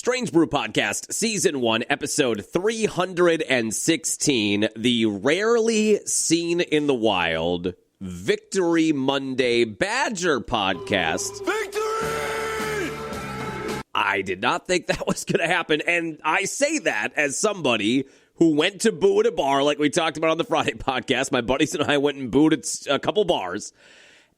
Strange Brew Podcast, Season 1, Episode 316, the rarely seen in the wild Victory Monday Badger Podcast. Victory! I did not think that was going to happen, and I say that as somebody who went to boo at a bar like we talked about on the Friday podcast. My buddies and I went and booed at a couple bars.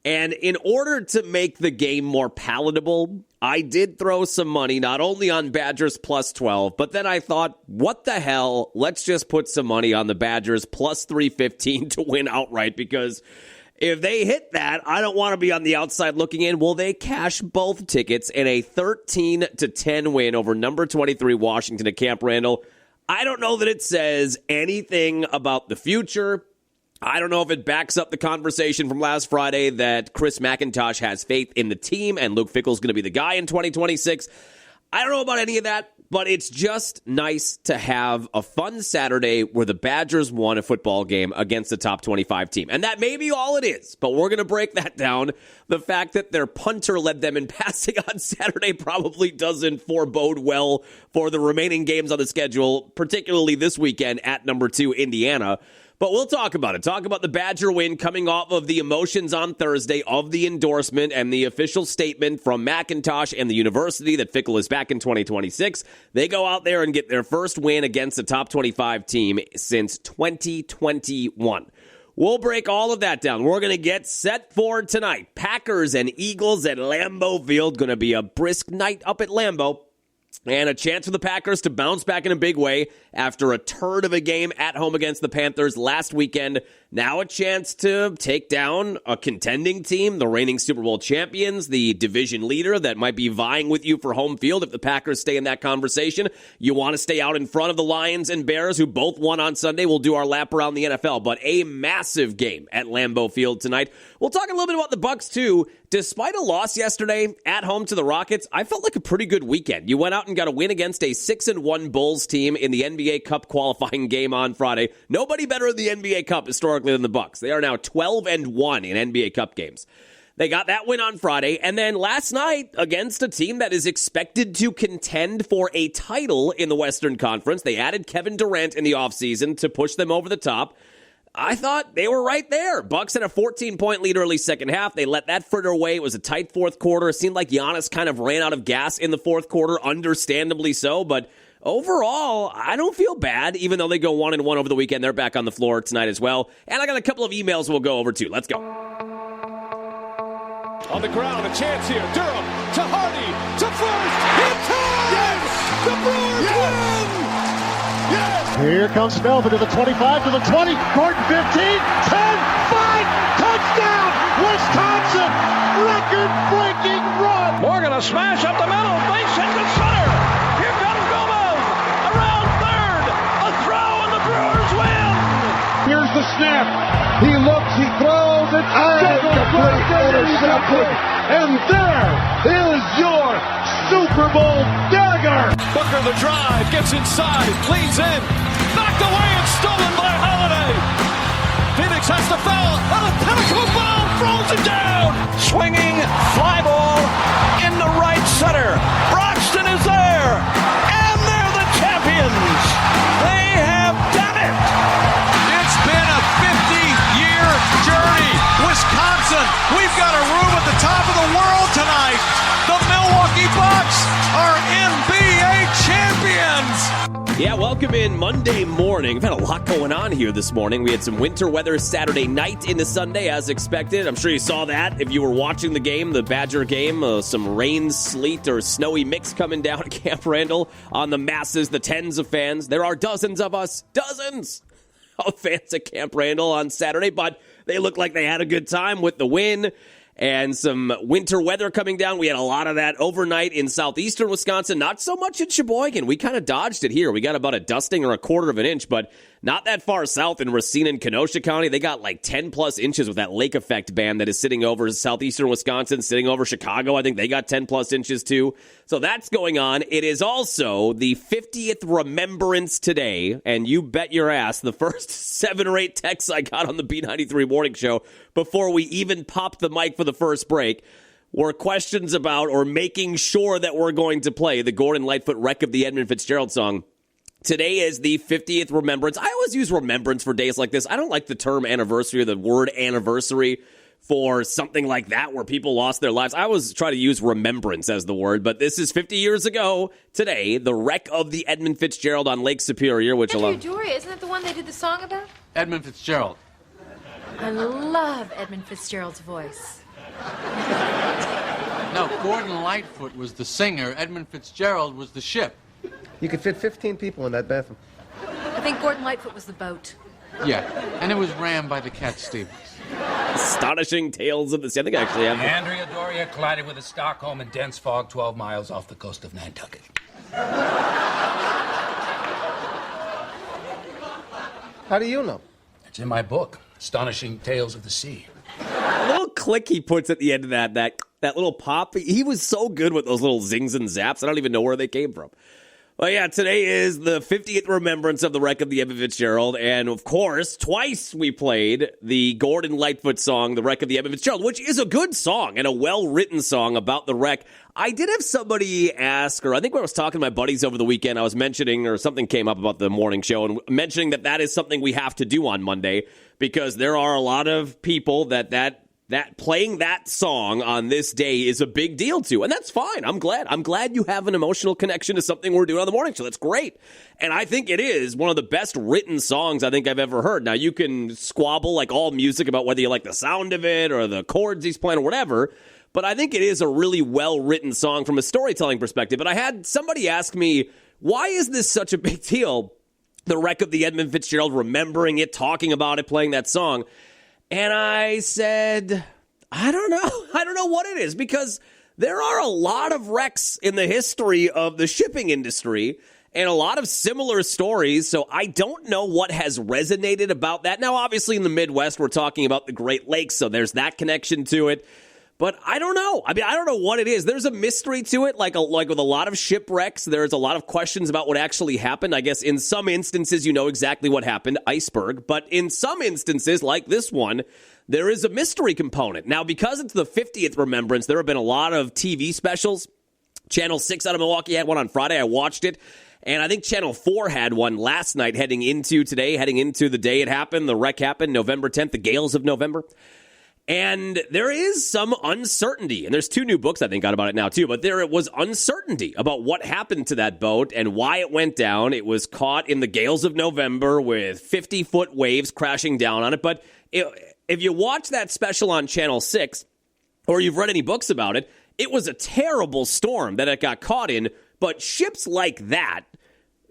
And in order to make the game more palatable, I did throw some money, not only on Badgers plus 12, but then I thought, what the hell? Let's just put some money on the Badgers plus 315 to win outright, because if they hit that, I don't want to be on the outside looking in. Well, they cash both tickets in a 13-10 win over number 23 Washington at Camp Randall. I don't know that it says anything about the future. I don't know if it backs up the conversation from last Friday that Chris McIntosh has faith in the team and Luke Fickell's going to be the guy in 2026. I don't know about any of that, but it's just nice to have a fun Saturday where the Badgers won a football game against a top 25 team. And that may be all it is, but we're going to break that down. The fact that their punter led them in passing on Saturday probably doesn't forebode well for the remaining games on the schedule, particularly this weekend at number 2, Indiana. But we'll talk about it. Talk about the Badger win coming off of the emotions on Thursday of the endorsement and the official statement from McIntosh and the university that Fickell is back in 2026. They go out there and get their first win against a top 25 team since 2021. We'll break all of that down. We're going to get set for tonight. Packers and Eagles at Lambeau Field. Going to be a brisk night up at Lambeau. And a chance for the Packers to bounce back in a big way after a turd of a game at home against the Panthers last weekend. Now a chance to take down a contending team, the reigning Super Bowl champions, the division leader that might be vying with you for home field if the Packers stay in that conversation. You want to stay out in front of the Lions and Bears, who both won on Sunday. We'll do our lap around the NFL, but a massive game at Lambeau Field tonight. We'll talk a little bit about the Bucs too. Despite a loss yesterday at home to the Rockets, I felt like a pretty good weekend. You went out and got a win against a 6-1 Bulls team in the NBA Cup qualifying game on Friday. Nobody better in the NBA Cup historically than the Bucs. They are now 12-1 in NBA Cup games. They got that win on Friday, and then last night against a team that is expected to contend for a title in the Western Conference. They added Kevin Durant in the offseason to push them over the top. I thought they were right there. Bucks had a 14-point lead early second half. They let that fritter away. It was a tight fourth quarter. It seemed like Giannis kind of ran out of gas in the fourth quarter, understandably so. But overall, I don't feel bad, even though they go 1-1 over the weekend. They're back on the floor tonight as well. And I got a couple of emails we'll go over too. Let's go. On the ground, a chance here. Durham to Hardy to first. It's time! Yes! The Brewers win! Yes! Here comes Melvin to the 25, to the 20, Gordon 15, 10, 5, touchdown, Wisconsin, record-breaking run. Morgan a smash up the middle, face into center. Here comes Gomez, around third, a throw and the Brewers win. Here's the snap, he looks, he throws, it's complete interception, and there is your Super Bowl dagger. Booker the drive, gets inside, leans in, knocked away and stolen by Holiday. Phoenix has to foul, and a pinnacle ball throws it down. Swinging fly ball in the right center. Broxton is there, and they're the champions. They have done it. It's been a 50-year journey. Wisconsin, we've got a room at the top of the world tonight. The Milwaukee Bucks are NBA champions. Yeah, welcome in Monday morning. We've had a lot going on here this morning. We had some winter weather Saturday night into Sunday, as expected. I'm sure you saw that if you were watching the game, the Badger game. Some rain, sleet, or snowy mix coming down at Camp Randall on the masses, the tens of fans. There are dozens of us, dozens of fans at Camp Randall on Saturday, but they look like they had a good time with the win. And some winter weather coming down. We had a lot of that overnight in southeastern Wisconsin. Not so much in Sheboygan. We kind of dodged it here. We got about a dusting or a quarter of an inch, but not that far south in Racine and Kenosha County. They got like 10-plus inches with that lake effect band that is sitting over southeastern Wisconsin, sitting over Chicago. I think they got 10-plus inches too. So that's going on. It is also the 50th remembrance today, and you bet your ass the first 7 or 8 texts I got on the B93 morning show before we even popped the mic for the first break were questions about or making sure that we're going to play the Gordon Lightfoot Wreck of the Edmund Fitzgerald song. Today is the 50th remembrance. I always use remembrance for days like this. I don't like the term anniversary or the word anniversary for something like that where people lost their lives. I always try to use remembrance as the word, but this is 50 years ago today, the wreck of the Edmund Fitzgerald on Lake Superior, which Doria, isn't that the one they did the song about? Edmund Fitzgerald. I love Edmund Fitzgerald's voice. No, Gordon Lightfoot was the singer. Edmund Fitzgerald was the ship. You could fit 15 people in that bathroom. I think Gordon Lightfoot was the boat. Yeah, and it was rammed by the Cat Stevens. Astonishing Tales of the Sea. I think I actually have. Andrea Doria collided with a Stockholm in dense fog 12 miles off the coast of Nantucket. How do you know? It's in my book, Astonishing Tales of the Sea. The little click he puts at the end of that little pop, he was so good with those little zings and zaps. I don't even know where they came from. Well, yeah, today is the 50th remembrance of the wreck of the Edmund Fitzgerald, and of course, twice we played the Gordon Lightfoot song, The Wreck of the Edmund Fitzgerald, which is a good song and a well-written song about the wreck. I did have somebody ask, or I think when I was talking to my buddies over the weekend, I was mentioning, or something came up about the morning show, and mentioning that is something we have to do on Monday, because there are a lot of people that playing that song on this day is a big deal to, and that's fine. I'm glad you have an emotional connection to something we're doing on the morning show. That's great. And I think it is one of the best written songs I think I've ever heard. Now, you can squabble like all music about whether you like the sound of it or the chords he's playing or whatever, but I think it is a really well-written song from a storytelling perspective. And I had somebody ask me, why is this such a big deal? The wreck of the Edmund Fitzgerald, remembering it, talking about it, playing that song. And I said, I don't know. I don't know what it is, because there are a lot of wrecks in the history of the shipping industry and a lot of similar stories. So I don't know what has resonated about that. Now, obviously, in the Midwest, we're talking about the Great Lakes, so there's that connection to it. But I don't know. I mean, I don't know what it is. There's a mystery to it, like with a lot of shipwrecks. There's a lot of questions about what actually happened. I guess in some instances, you know exactly what happened, iceberg. But in some instances, like this one, there is a mystery component. Now, because it's the 50th remembrance, there have been a lot of TV specials. Channel 6 out of Milwaukee had one on Friday. I watched it. And I think Channel 4 had one last night heading into the day it happened. The wreck happened, November 10th, the gales of November. And there is some uncertainty, and there's 2 new books I think out about it now too, but there was uncertainty about what happened to that boat and why it went down. It was caught in the gales of November with 50-foot waves crashing down on it. But if you watch that special on Channel 6, or you've read any books about it, it was a terrible storm that it got caught in. But ships like that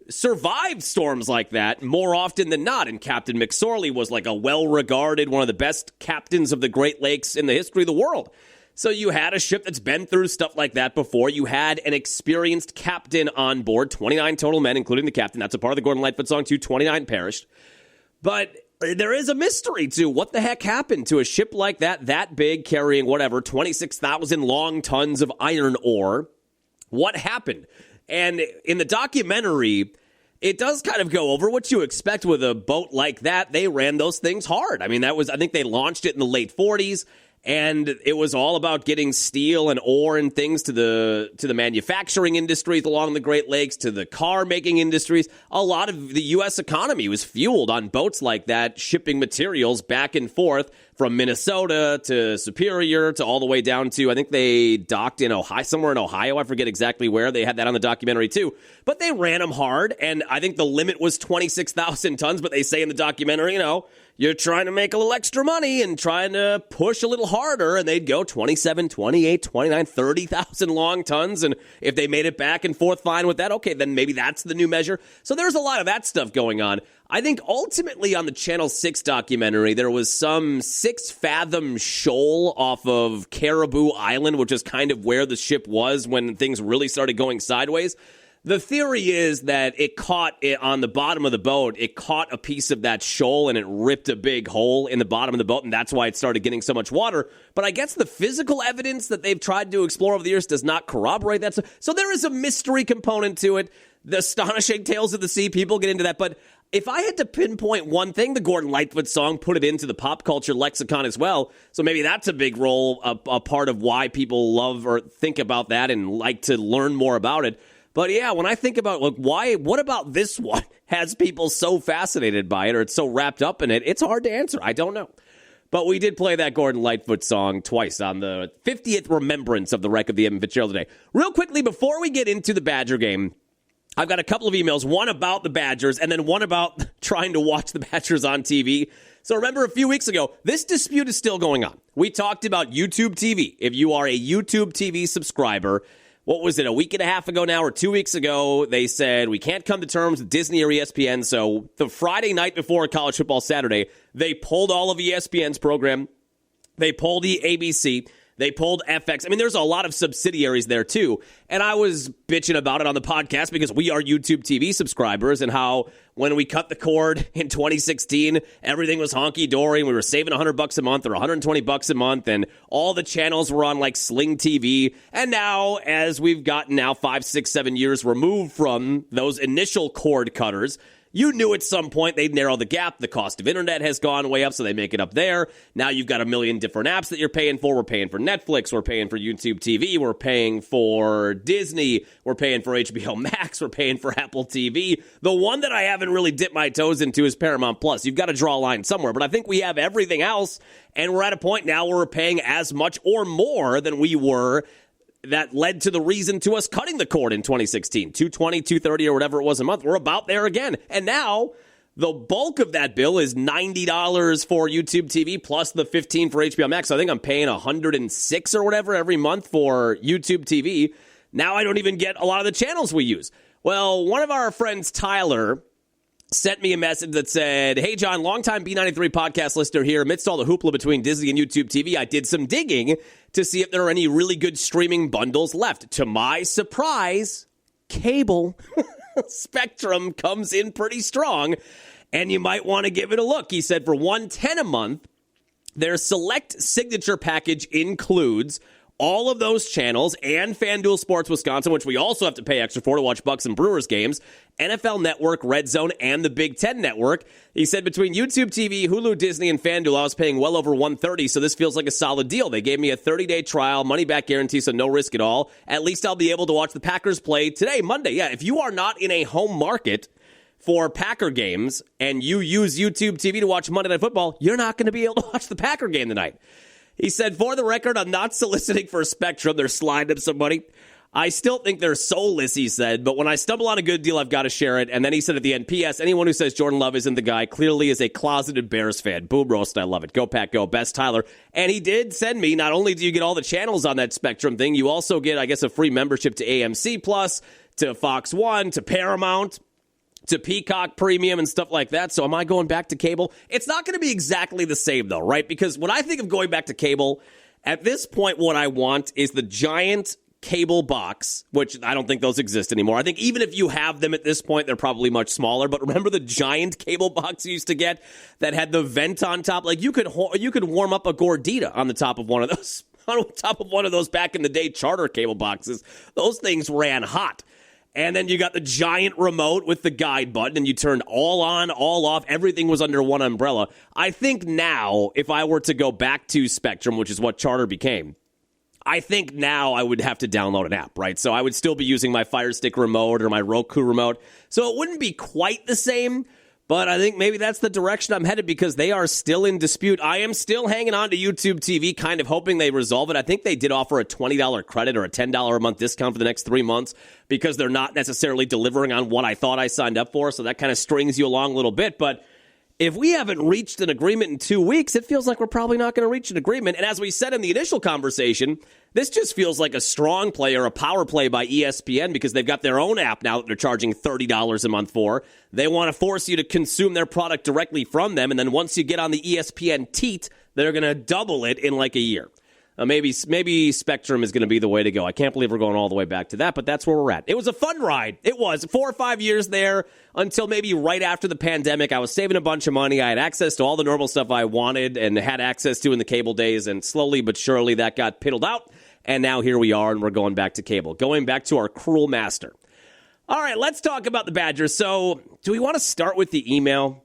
survived storms like that more often than not, and Captain McSorley was like a well-regarded, one of the best captains of the Great Lakes in the history of the world. So you had a ship that's been through stuff like that before. You had an experienced captain on board, 29 total men, including the captain. That's a part of the Gordon Lightfoot song, too. 29 perished. But there is a mystery to what the heck happened to a ship like that big, carrying 26,000 long tons of iron ore. What happened? And in the documentary, it does kind of go over what you expect with a boat like that. They ran those things hard. I mean, I think they launched it in the late 40s, and it was all about getting steel and ore and things to the manufacturing industries along the Great Lakes, to the car-making industries. A lot of the U.S. economy was fueled on boats like that, shipping materials back and forth from Minnesota to Superior to all the way down to, I think they docked in Ohio, somewhere in Ohio. I forget exactly where. They had that on the documentary too. But they ran them hard, and I think the limit was 26,000 tons. But they say in the documentary, you're trying to make a little extra money and trying to push a little harder, and they'd go 27, 28, 29, 30,000 long tons. And if they made it back and forth fine with that, okay, then maybe that's the new measure. So there's a lot of that stuff going on. I think ultimately on the Channel 6 documentary, there was some 6-fathom shoal off of Caribou Island, which is kind of where the ship was when things really started going sideways. The theory is that it caught it on the bottom of the boat. It caught a piece of that shoal and it ripped a big hole in the bottom of the boat, and that's why it started getting so much water. But I guess the physical evidence that they've tried to explore over the years does not corroborate that. So there is a mystery component to it. The Astonishing Tales of the Sea, people get into that. But If I had to pinpoint one thing, the Gordon Lightfoot song, put it into the pop culture lexicon as well. So maybe that's a big role, a part of why people love or think about that and like to learn more about it. But yeah, when I think about, look, what about this one has people so fascinated by it or it's so wrapped up in it, it's hard to answer. I don't know. But we did play that Gordon Lightfoot song twice on the 50th remembrance of the wreck of the Edmund Fitzgerald today. Real quickly, before we get into the Badger game, I've got a couple of emails, one about the Badgers and then one about trying to watch the Badgers on TV. So remember a few weeks ago, this dispute is still going on. We talked about YouTube TV. If you are a YouTube TV subscriber, what was it, a week and a half ago now or 2 weeks ago, they said we can't come to terms with Disney or ESPN. So the Friday night before college football Saturday, they pulled all of ESPN's program. They pulled the ABC. They pulled FX. I mean, there's a lot of subsidiaries there, too. And I was bitching about it on the podcast because we are YouTube TV subscribers and how when we cut the cord in 2016, everything was honky-dory and we were saving $100 a month or $120 a month and all the channels were on like Sling TV. And now, as we've gotten now 5, 6, 7 years removed from those initial cord cutters, you knew at some point they'd narrow the gap. The cost of internet has gone way up, so they make it up there. Now you've got a million different apps that you're paying for. We're paying for Netflix. We're paying for YouTube TV. We're paying for Disney. We're paying for HBO Max. We're paying for Apple TV. The one that I haven't really dipped my toes into is Paramount Plus. You've got to draw a line somewhere, but I think we have everything else, and we're at a point now where we're paying as much or more than we were. That led to the reason to us cutting the cord in 2016, $220, $230 or whatever it was a month. We're about there again. And now the bulk of that bill is $90 for YouTube TV plus the $15 for HBO Max. So I think I'm paying $106 or whatever every month for YouTube TV. Now I don't even get a lot of the channels we use. Well, one of our friends, Tyler, sent me a message that said, hey, John, longtime B93 podcast listener here. Amidst all the hoopla between Disney and YouTube TV, I did some digging to see if there are any really good streaming bundles left. To my surprise, cable Spectrum comes in pretty strong, and you might want to give it a look. He said for $110 a month, their select signature package includes all of those channels and FanDuel Sports Wisconsin, which we also have to pay extra for to watch Bucks and Brewers games, NFL Network, Red Zone, and the Big Ten Network. He said between YouTube TV, Hulu, Disney, and FanDuel, I was paying well over $130, so this feels like a solid deal. They gave me a 30-day trial, money-back guarantee, so no risk at all. At least I'll be able to watch the Packers play today, Monday. Yeah, if you are not in a home market for Packer games and you use YouTube TV to watch Monday Night Football, you're not going to be able to watch the Packer game tonight. He said, for the record, I'm not soliciting for Spectrum. They're sliding up somebody. I still think they're soulless, he said, but when I stumble on a good deal, I've got to share it. And then he said at the end, P.S., anyone who says Jordan Love isn't the guy clearly is a closeted Bears fan. Boom roast, I love it. Go Pack, go. Best Tyler. And he did send me, not only do you get all the channels on that Spectrum thing, you also get, I guess, a free membership to AMC Plus, to Fox One, to Paramount, to Peacock Premium and stuff like that. So am I going back to cable? It's not going to be exactly the same, though, right? Because when I think of going back to cable, at this point, what I want is the giant cable box, which I don't think those exist anymore. I think even if you have them at this point, they're probably much smaller. But remember the giant cable box you used to get that had the vent on top? Like you could warm up a Gordita on the top of one of those. On top of one of those back in the day charter cable boxes. Those things ran hot. And then you got the giant remote with the guide button, and you turned all on, all off. Everything was under one umbrella. I think now, if I were to go back to Spectrum, which is what Charter became, I think now I would have to download an app, right? So I would still be using my Fire Stick remote or my Roku remote. So it wouldn't be quite the same, but I think maybe that's the direction I'm headed because they are still in dispute. I am still hanging on to YouTube TV, kind of hoping they resolve it. I think they did offer a $20 credit or a $10 a month discount for the next 3 months because they're not necessarily delivering on what I thought I signed up for. So that kind of strings you along a little bit. But if we haven't reached an agreement in 2 weeks, it feels like we're probably not going to reach an agreement. And as we said in the initial conversation, this just feels like a strong play or a power play by ESPN because they've got their own app now that they're charging $30 a month for. They want to force you to consume their product directly from them. And then once you get on the ESPN teat, they're going to double it in like a year. Maybe Spectrum is going to be the way to go. I can't believe we're going all the way back to that, but that's where we're at. It was a fun ride. It was 4 or 5 years there until maybe right after the pandemic. I was saving a bunch of money. I had access to all the normal stuff I wanted and had access to in the cable days, and slowly but surely that got piddled out, and now here we are, and we're going back to cable. Going back to our cruel master. All right, let's talk about the Badgers. So, do we want to start with the email?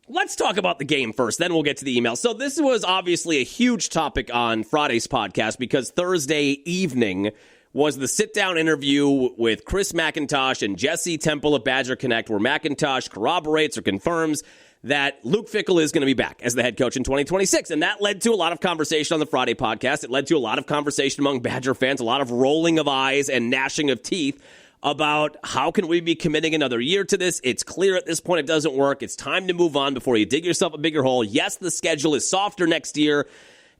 Let's talk about the game first, then we'll get to the email. So this was obviously a huge topic on Friday's podcast because Thursday evening was the sit-down interview with Chris McIntosh and Jesse Temple of Badger Connect, where McIntosh corroborates or confirms that Luke Fickell is going to be back as the head coach in 2026. And that led to a lot of conversation on the Friday podcast. It led to a lot of conversation among Badger fans, a lot of rolling of eyes and gnashing of teeth about how can we be committing another year to this. It's clear at this point it doesn't work. It's time to move on before you dig yourself a bigger hole. Yes, the schedule is softer next year,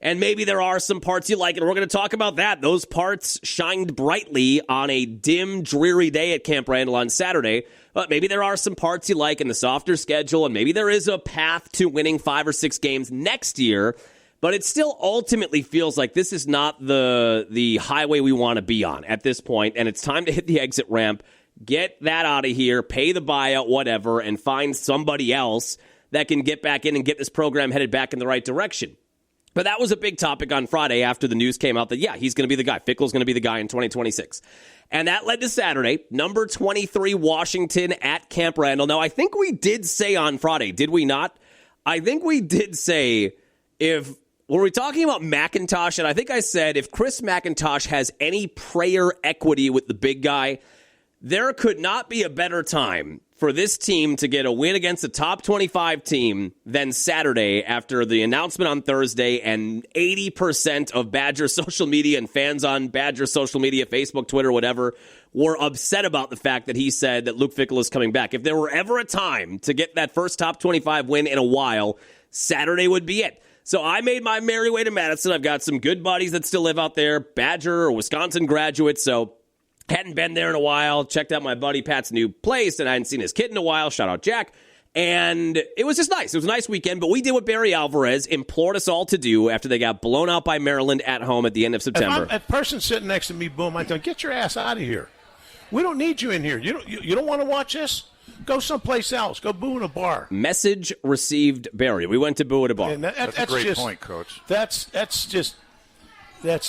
and maybe there are some parts you like, and we're going to talk about that. Those parts shined brightly on a dim, dreary day at Camp Randall on Saturday, but maybe there are some parts you like in the softer schedule, and maybe there is a path to winning 5 or 6 games next year. But it still ultimately feels like this is not the highway we want to be on at this point, and it's time to hit the exit ramp, get that out of here, pay the buyout, whatever, and find somebody else that can get back in and get this program headed back in the right direction. But that was a big topic on Friday after the news came out that, yeah, he's going to be the guy. Fickell's going to be the guy in 2026. And that led to Saturday, number 23 Washington at Camp Randall. Now, I think we did say on Friday, did we not? I think we did say when we're talking about McIntosh, and I think I said if Chris McIntosh has any prayer equity with the big guy, there could not be a better time for this team to get a win against a top 25 team than Saturday after the announcement on Thursday, and 80% of Badger social media and fans on Badger social media, Facebook, Twitter, whatever, were upset about the fact that he said that Luke Fickell is coming back. If there were ever a time to get that first top 25 win in a while, Saturday would be it. So I made my merry way to Madison. I've got some good buddies that still live out there, Badger or Wisconsin graduates, so hadn't been there in a while. Checked out my buddy Pat's new place, and I hadn't seen his kid in a while. Shout out Jack. And it was just nice. It was a nice weekend, but we did what Barry Alvarez implored us all to do after they got blown out by Maryland at home at the end of September. If a person sitting next to me, boom, I tell him, get your ass out of here. We don't need you in here. You don't want to watch this? Go someplace else. Go boo in a bar. Message received, Barry. We went to boo at a bar. That's a great point, Coach. That's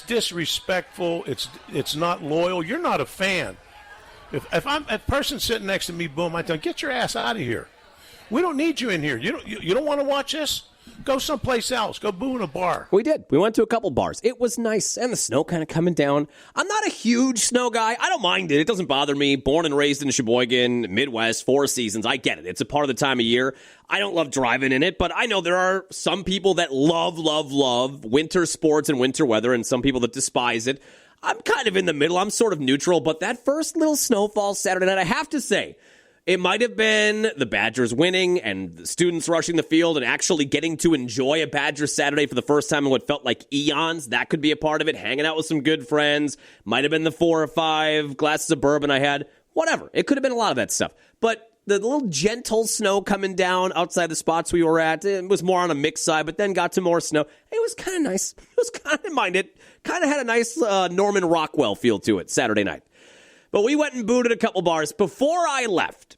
disrespectful. It's not loyal. You're not a fan. If I'm a person sitting next to me, boom, I tell him, get your ass out of here. We don't need you in here. You don't want to watch this? Go someplace else. Go boo in a bar. We did. We went to a couple bars. It was nice, and the snow kind of coming down. I'm not a huge snow guy. I don't mind it. It doesn't bother me. Born and raised in Sheboygan, Midwest, 4 seasons. I get it. It's a part of the time of year. I don't love driving in it, but I know there are some people that love winter sports and winter weather, and some people that despise it. I'm kind of in the middle. I'm sort of neutral, but that first little snowfall Saturday night, I have to say, it might have been the Badgers winning and the students rushing the field and actually getting to enjoy a Badgers Saturday for the first time in what felt like eons. That could be a part of it. Hanging out with some good friends. Might have been the 4 or 5 glasses of bourbon I had. Whatever. It could have been a lot of that stuff. But the little gentle snow coming down outside the spots we were at, it was more on a mixed side, but then got to more snow. It was kind of nice. It was kind of minded. Kind of had a nice Norman Rockwell feel to it Saturday night. But we went and booed at a couple bars. Before I left,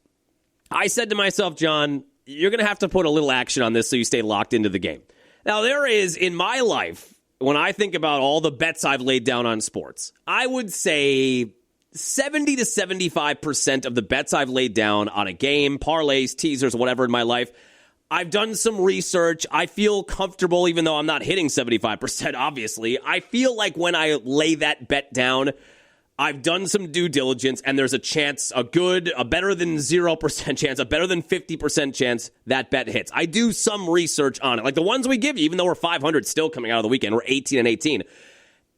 I said to myself, John, you're going to have to put a little action on this so you stay locked into the game. Now, there is, in my life, when I think about all the bets I've laid down on sports, I would say 70 to 75% of the bets I've laid down on a game, parlays, teasers, whatever in my life, I've done some research. I feel comfortable, even though I'm not hitting 75%, obviously. I feel like when I lay that bet down, I've done some due diligence, and there's a chance, a better than 0% chance, a better than 50% chance that bet hits. I do some research on it. Like the ones we give you, even though we're 500 still coming out of the weekend, we're 18 and 18.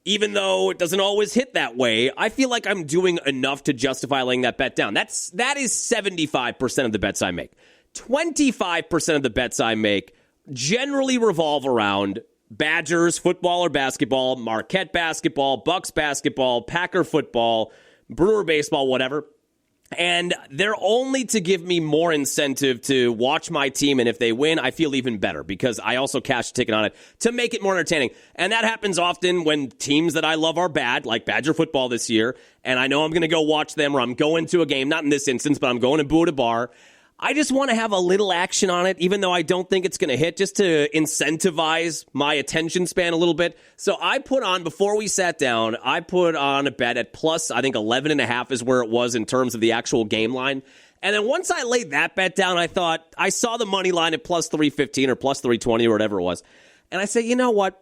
Even though it doesn't always hit that way, I feel like I'm doing enough to justify laying that bet down. That is 75% of the bets I make. 25% of the bets I make generally revolve around Badgers football or basketball, Marquette basketball, Bucks basketball, Packer football, Brewer baseball, whatever. And they're only to give me more incentive to watch my team, and if they win, I feel even better because I also cash a ticket on it to make it more entertaining. And that happens often when teams that I love are bad, like Badger football this year, and I know I'm going to go watch them or I'm going to a game, not in this instance, but I'm going to boo at a bar. I just want to have a little action on it, even though I don't think it's going to hit, just to incentivize my attention span a little bit. So I put on, before we sat down, I put on a bet at plus, I think 11.5 is where it was in terms of the actual game line. And then once I laid that bet down, I thought, I saw the money line at plus 315 or plus 320 or whatever it was. And I said, you know what?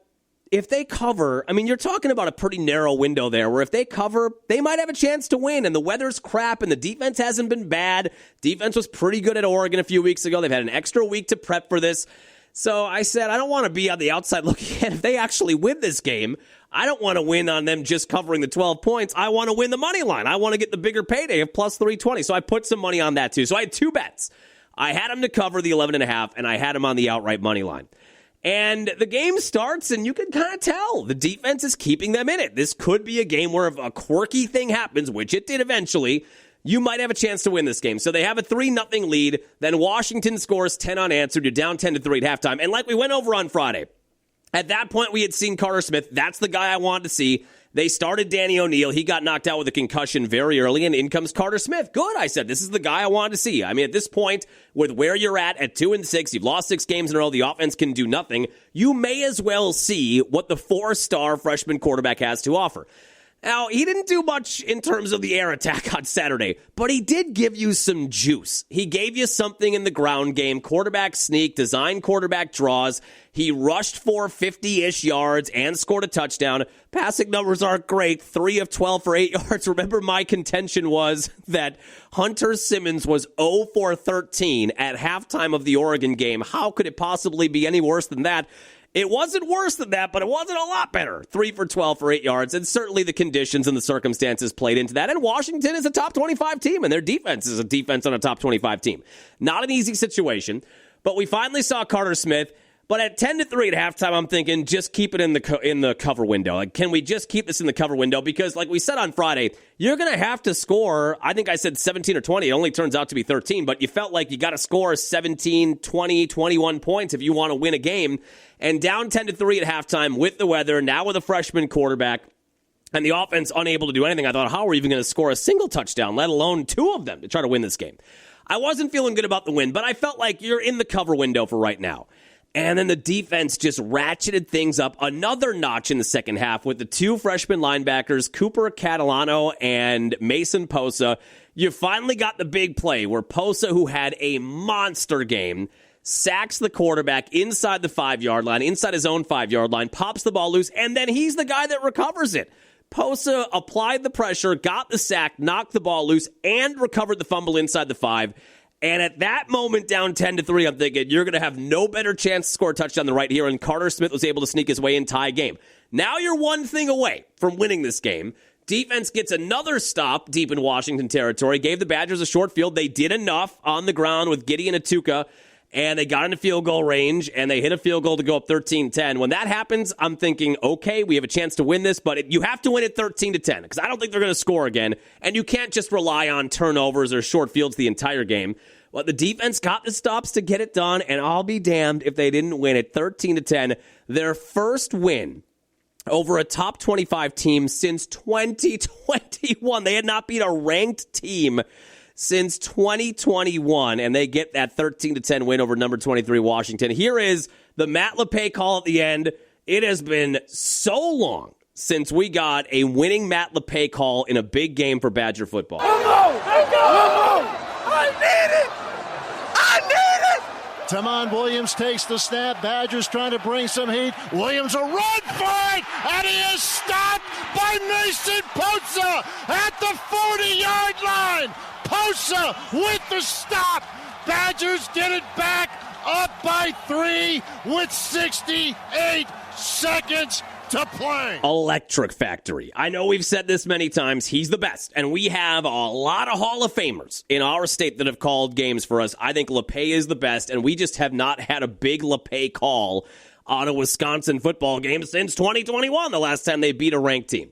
If they cover, I mean, you're talking about a pretty narrow window there where if they cover, they might have a chance to win. And the weather's crap and the defense hasn't been bad. Defense was pretty good at Oregon a few weeks ago. They've had an extra week to prep for this. So I said, I don't want to be on the outside looking at if they actually win this game. I don't want to win on them just covering the 12 points. I want to win the money line. I want to get the bigger payday of plus 320. So I put some money on that too. So I had two bets. I had them to cover the 11.5 and I had them on the outright money line. And the game starts, and you can kind of tell the defense is keeping them in it. This could be a game where if a quirky thing happens, which it did eventually, you might have a chance to win this game. So they have a 3-0 lead. Then Washington scores 10 unanswered. You're down 10-3 at halftime. And like we went over on Friday, at that point we had seen Carter Smith. That's the guy I wanted to see. They started Danny O'Neal. He got knocked out with a concussion very early, and in comes Carter Smith. Good, I said. This is the guy I wanted to see. I mean, at this point, with where you're at 2-6, you've lost 6 games in a row, the offense can do nothing. You may as well see what the 4-star freshman quarterback has to offer. Now, he didn't do much in terms of the air attack on Saturday, but he did give you some juice. He gave you something in the ground game, quarterback sneak, design quarterback draws. He rushed for 50-ish yards and scored a touchdown. Passing numbers aren't great, 3 of 12 for 8 yards. Remember, my contention was that Hunter Simmons was 0 for 13 at halftime of the Oregon game. How could it possibly be any worse than that? It wasn't worse than that, but it wasn't a lot better. 3 for 12 for 8 yards, and certainly the conditions and the circumstances played into that. And Washington is a top 25 team, and their defense is a defense on a top 25 team. Not an easy situation, but we finally saw Carter Smith. But at 10-3 at halftime, I'm thinking just keep it in the cover window. Like, can we just keep this in the cover window? Because like we said on Friday, you're going to have to score, I think I said 17 or 20. It only turns out to be 13, but you felt like you got to score 17, 20, 21 points if you want to win a game. And down 10-3 at halftime with the weather, now with a freshman quarterback, and the offense unable to do anything, I thought, how are we even going to score a single touchdown, let alone 2 of them to try to win this game? I wasn't feeling good about the win, but I felt like you're in the cover window for right now. And then the defense just ratcheted things up another notch in the second half with the 2 freshman linebackers, Cooper Catalano and Mason Posa. You finally got the big play where Posa, who had a monster game, sacks the quarterback inside the 5-yard line, inside his own 5-yard line, pops the ball loose, and then he's the guy that recovers it. Posa applied the pressure, got the sack, knocked the ball loose, and recovered the fumble inside the 5. And at that moment, down 10-3, I'm thinking, you're going to have no better chance to score a touchdown than right here. And Carter Smith was able to sneak his way in, tie a game. Now you're one thing away from winning this game. Defense gets another stop deep in Washington territory, gave the Badgers a short field. They did enough on the ground with Gideon Atuka, and they got into field goal range, and they hit a field goal to go up 13-10. When that happens, I'm thinking, okay, we have a chance to win this, but you have to win it 13-10, because I don't think they're going to score again, and you can't just rely on turnovers or short fields the entire game. Well, the defense got the stops to get it done, and I'll be damned if they didn't win it 13-10. Their first win over a top 25 team since 2021. They had not beat a ranked team since 2021, and they get that 13-10 win over number 23 Washington. Here is the Matt LePay call at the end. It has been so long since we got a winning Matt LePay call in a big game for Badger football. I need it! Tamon Williams takes the snap. Badgers trying to bring some heat. Williams a run for it, and he is stopped by Mason Posa at the 40-yard line. Posa with the stop. Badgers get it back up by 3 with 68 seconds to play. Electric Factory. I know we've said this many times. He's the best. And we have a lot of Hall of Famers in our state that have called games for us. I think LePay is the best, and we just have not had a big LePay call on a Wisconsin football game since 2021, the last time they beat a ranked team.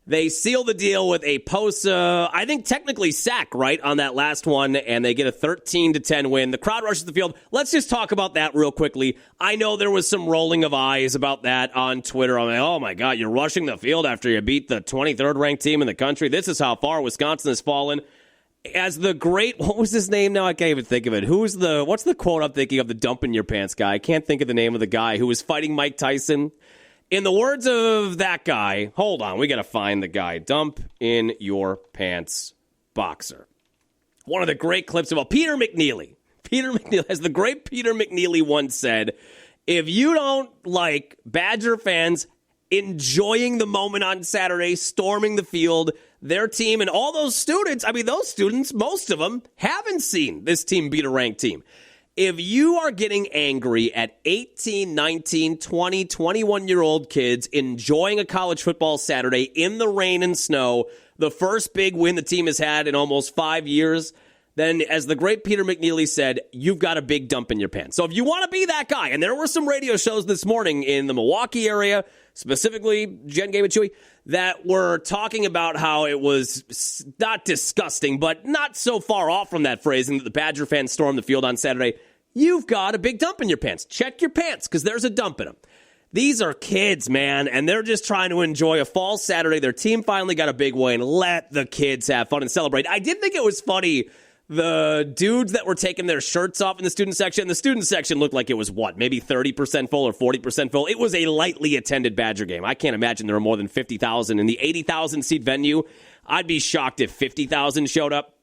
They seal the deal with a Posa, I think technically sack, right, on that last one, and they get a 13-10 win. The crowd rushes the field. Let's just talk about that real quickly. I know there was some rolling of eyes about that on Twitter. I'm like, oh my God, you're rushing the field after you beat the 23rd ranked team in the country. This is how far Wisconsin has fallen. As the great, what was his name now? I can't even think of it. What's the quote I'm thinking of, the dump in your pants guy? I can't think of the name of the guy who was fighting Mike Tyson. In the words of that guy, hold on, we got to find the guy. Dump in your pants boxer. One of the great clips about Peter McNeely. As the great Peter McNeely once said, if you don't like Badger fans enjoying the moment on Saturday, storming the field, their team, and all those students, most of them haven't seen this team beat a ranked team. If you are getting angry at 18, 19, 20, 21-year-old kids enjoying a college football Saturday in the rain and snow, the first big win the team has had in almost 5 years, then as the great Peter McNeely said, you've got a big dump in your pants. So if you want to be that guy, and there were some radio shows this morning in the Milwaukee area, specifically Jen Game and Chewy, that were talking about how it was not disgusting, but not so far off from that phrasing that the Badger fans stormed the field on Saturday. You've got a big dump in your pants. Check your pants, because there's a dump in them. These are kids, man, and they're just trying to enjoy a fall Saturday. Their team finally got a big win. Let the kids have fun and celebrate. I did think it was funny, the dudes that were taking their shirts off in the student section looked like it was, maybe 30% full or 40% full. It was a lightly attended Badger game. I can't imagine there were more than 50,000 in the 80,000-seat venue. I'd be shocked if 50,000 showed up.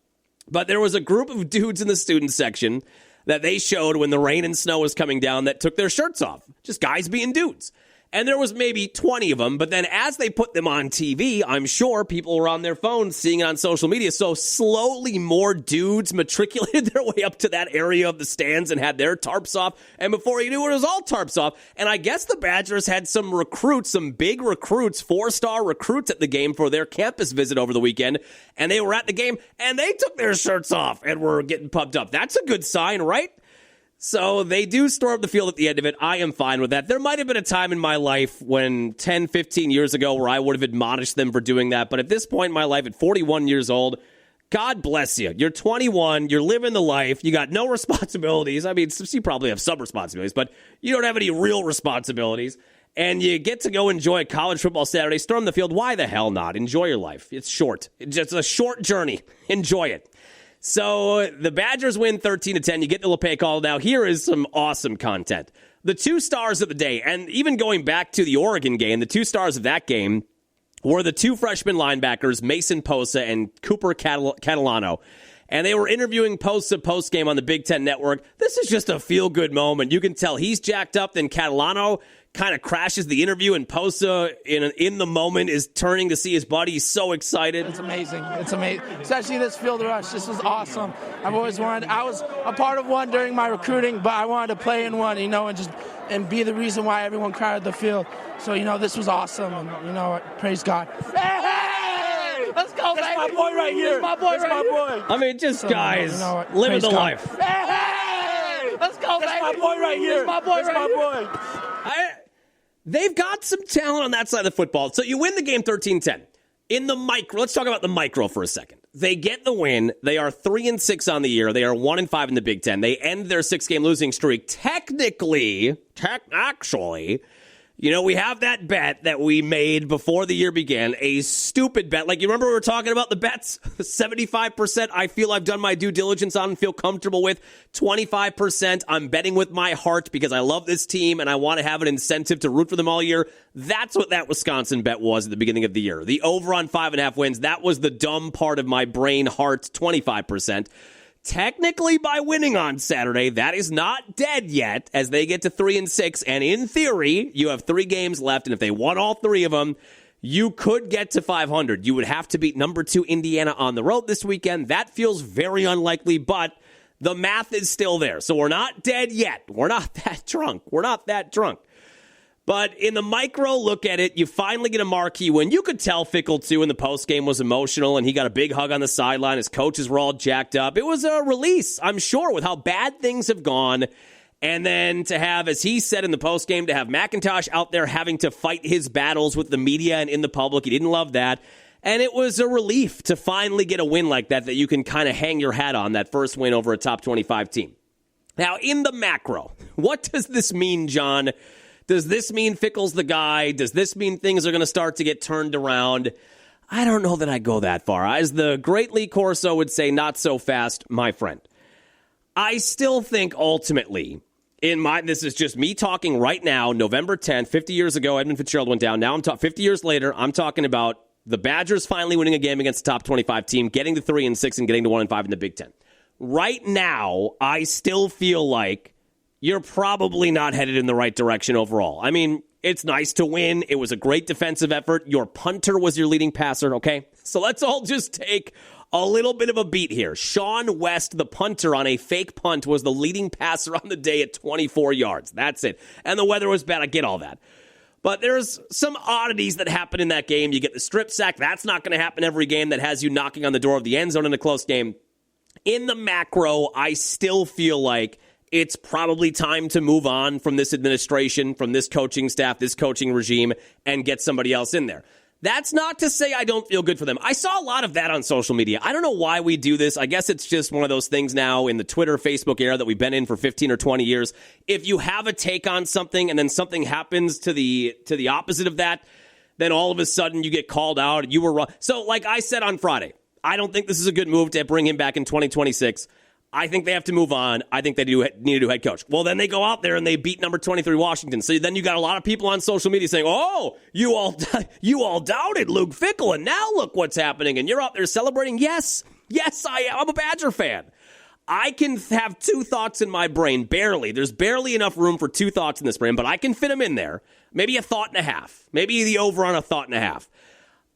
But there was a group of dudes in the student section that they showed when the rain and snow was coming down that took their shirts off. Just guys being dudes. And there was maybe 20 of them, but then as they put them on TV, I'm sure people were on their phones seeing it on social media. So slowly more dudes matriculated their way up to that area of the stands and had their tarps off. And before you knew it, was all tarps off. And I guess the Badgers had some recruits, some big recruits, 4-star recruits at the game for their campus visit over the weekend. And they were at the game and they took their shirts off and were getting pumped up. That's a good sign, right? So they do storm the field at the end of it. I am fine with that. There might have been a time in my life when 10, 15 years ago where I would have admonished them for doing that. But at this point in my life, at 41 years old, God bless you. You're 21. You're living the life. You got no responsibilities. I mean, you probably have some responsibilities, but you don't have any real responsibilities. And you get to go enjoy a college football Saturday, storm the field. Why the hell not? Enjoy your life. It's short. It's just a short journey. Enjoy it. So the Badgers win 13-10. You get the LePay call. Now, here is some awesome content. The two stars of the day, and even going back to the Oregon game, the two stars of that game were the two freshman linebackers, Mason Posa and Cooper Catalano. And they were interviewing Posa post-game on the Big Ten Network. This is just a feel-good moment. You can tell he's jacked up, then Catalano kind of crashes the interview, and Posa, in the moment, is turning to see his buddy. He's so excited. It's amazing. It's amazing. Especially this field rush. This was awesome. I've always wanted, I was a part of one during my recruiting, but I wanted to play in one, and be the reason why everyone crowded the field. So, this was awesome, and, praise God. Hey! Let's go, baby! That's my boy right here. That's my boy right here. I mean, just guys living the life. Hey! Let's go, baby! That's my boy right here. That's my boy right here. They've got some talent on that side of the football. So you win the game 13-10. In the micro, let's talk about the micro for a second. They get the win. They are 3-6 on the year. They are 1-5 in the Big Ten. They end their 6-game losing streak. Actually, we have that bet that we made before the year began, a stupid bet. Like, you remember we were talking about the bets? 75% I feel I've done my due diligence on and feel comfortable with. 25% I'm betting with my heart because I love this team and I want to have an incentive to root for them all year. That's what that Wisconsin bet was at the beginning of the year. The over on 5.5 wins, that was the dumb part of my brain heart, 25%. Technically, by winning on Saturday, that is not dead yet as they get to 3-6. And in theory, you have 3 games left. And if they won all 3 of them, you could get to 500. You would have to beat number 2 Indiana on the road this weekend. That feels very unlikely, but the math is still there. So we're not dead yet. We're not that drunk. But in the micro look at it, you finally get a marquee win. You could tell Fickell, too, in the postgame was emotional, and he got a big hug on the sideline. His coaches were all jacked up. It was a release, I'm sure, with how bad things have gone. And then to have, as he said in the postgame, to have McIntosh out there having to fight his battles with the media and in the public. He didn't love that. And it was a relief to finally get a win like that you can kind of hang your hat on, that first win over a top 25 team. Now, in the macro, what does this mean, John? Does this mean Fickell's the guy? Does this mean things are going to start to get turned around? I don't know that I go that far. As the great Lee Corso would say, not so fast, my friend. I still think ultimately, this is just me talking right now, November 10th, 50 years ago, Edmund Fitzgerald went down. Now 50 years later, I'm talking about the Badgers finally winning a game against the top 25 team, getting to 3-6 and getting to 1-5 in the Big Ten. Right now, I still feel like you're probably not headed in the right direction overall. I mean, it's nice to win. It was a great defensive effort. Your punter was your leading passer, okay? So let's all just take a little bit of a beat here. Sean West, the punter on a fake punt, was the leading passer on the day at 24 yards. That's it. And the weather was bad. I get all that. But there's some oddities that happen in that game. You get the strip sack. That's not going to happen every game. That has you knocking on the door of the end zone in a close game. In the macro, I still feel like it's probably time to move on from this administration, from this coaching staff, this coaching regime, and get somebody else in there. That's not to say I don't feel good for them. I saw a lot of that on social media. I don't know why we do this. I guess it's just one of those things now in the Twitter, Facebook era that we've been in for 15 or 20 years. If you have a take on something and then something happens to the opposite of that, then all of a sudden you get called out. You were wrong. So like I said on Friday, I don't think this is a good move to bring him back in 2026. I think they have to move on. I think they need a new head coach. Well, then they go out there and they beat number 23 Washington. So then you got a lot of people on social media saying, oh, you all doubted Luke Fickell, and now look what's happening. And you're out there celebrating. Yes, I am. I'm a Badger fan. I can have two thoughts in my brain, barely. There's barely enough room for two thoughts in this brain, but I can fit them in there. Maybe a thought and a half. Maybe the over on a thought and a half.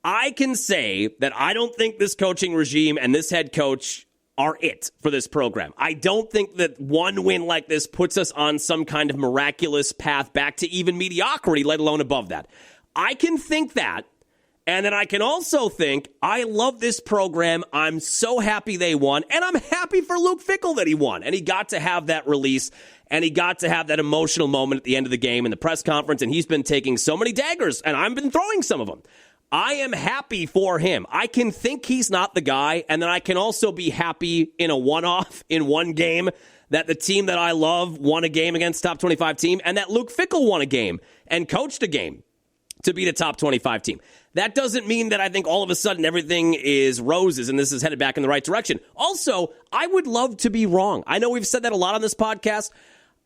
I can say that I don't think this coaching regime and this head coach are it for this program. I don't think that one win like this puts us on some kind of miraculous path back to even mediocrity, let alone above that. I can think that, and then I can also think, I love this program. I'm so happy they won, and I'm happy for Luke Fickell that he won, and he got to have that release, and he got to have that emotional moment at the end of the game in the press conference, and he's been taking so many daggers, and I've been throwing some of them. I am happy for him. I can think he's not the guy, and then I can also be happy in a one-off, in one game, that the team that I love won a game against top 25 team, and that Luke Fickell won a game and coached a game to beat a top 25 team. That doesn't mean that I think all of a sudden everything is roses and this is headed back in the right direction. Also, I would love to be wrong. I know we've said that a lot on this podcast.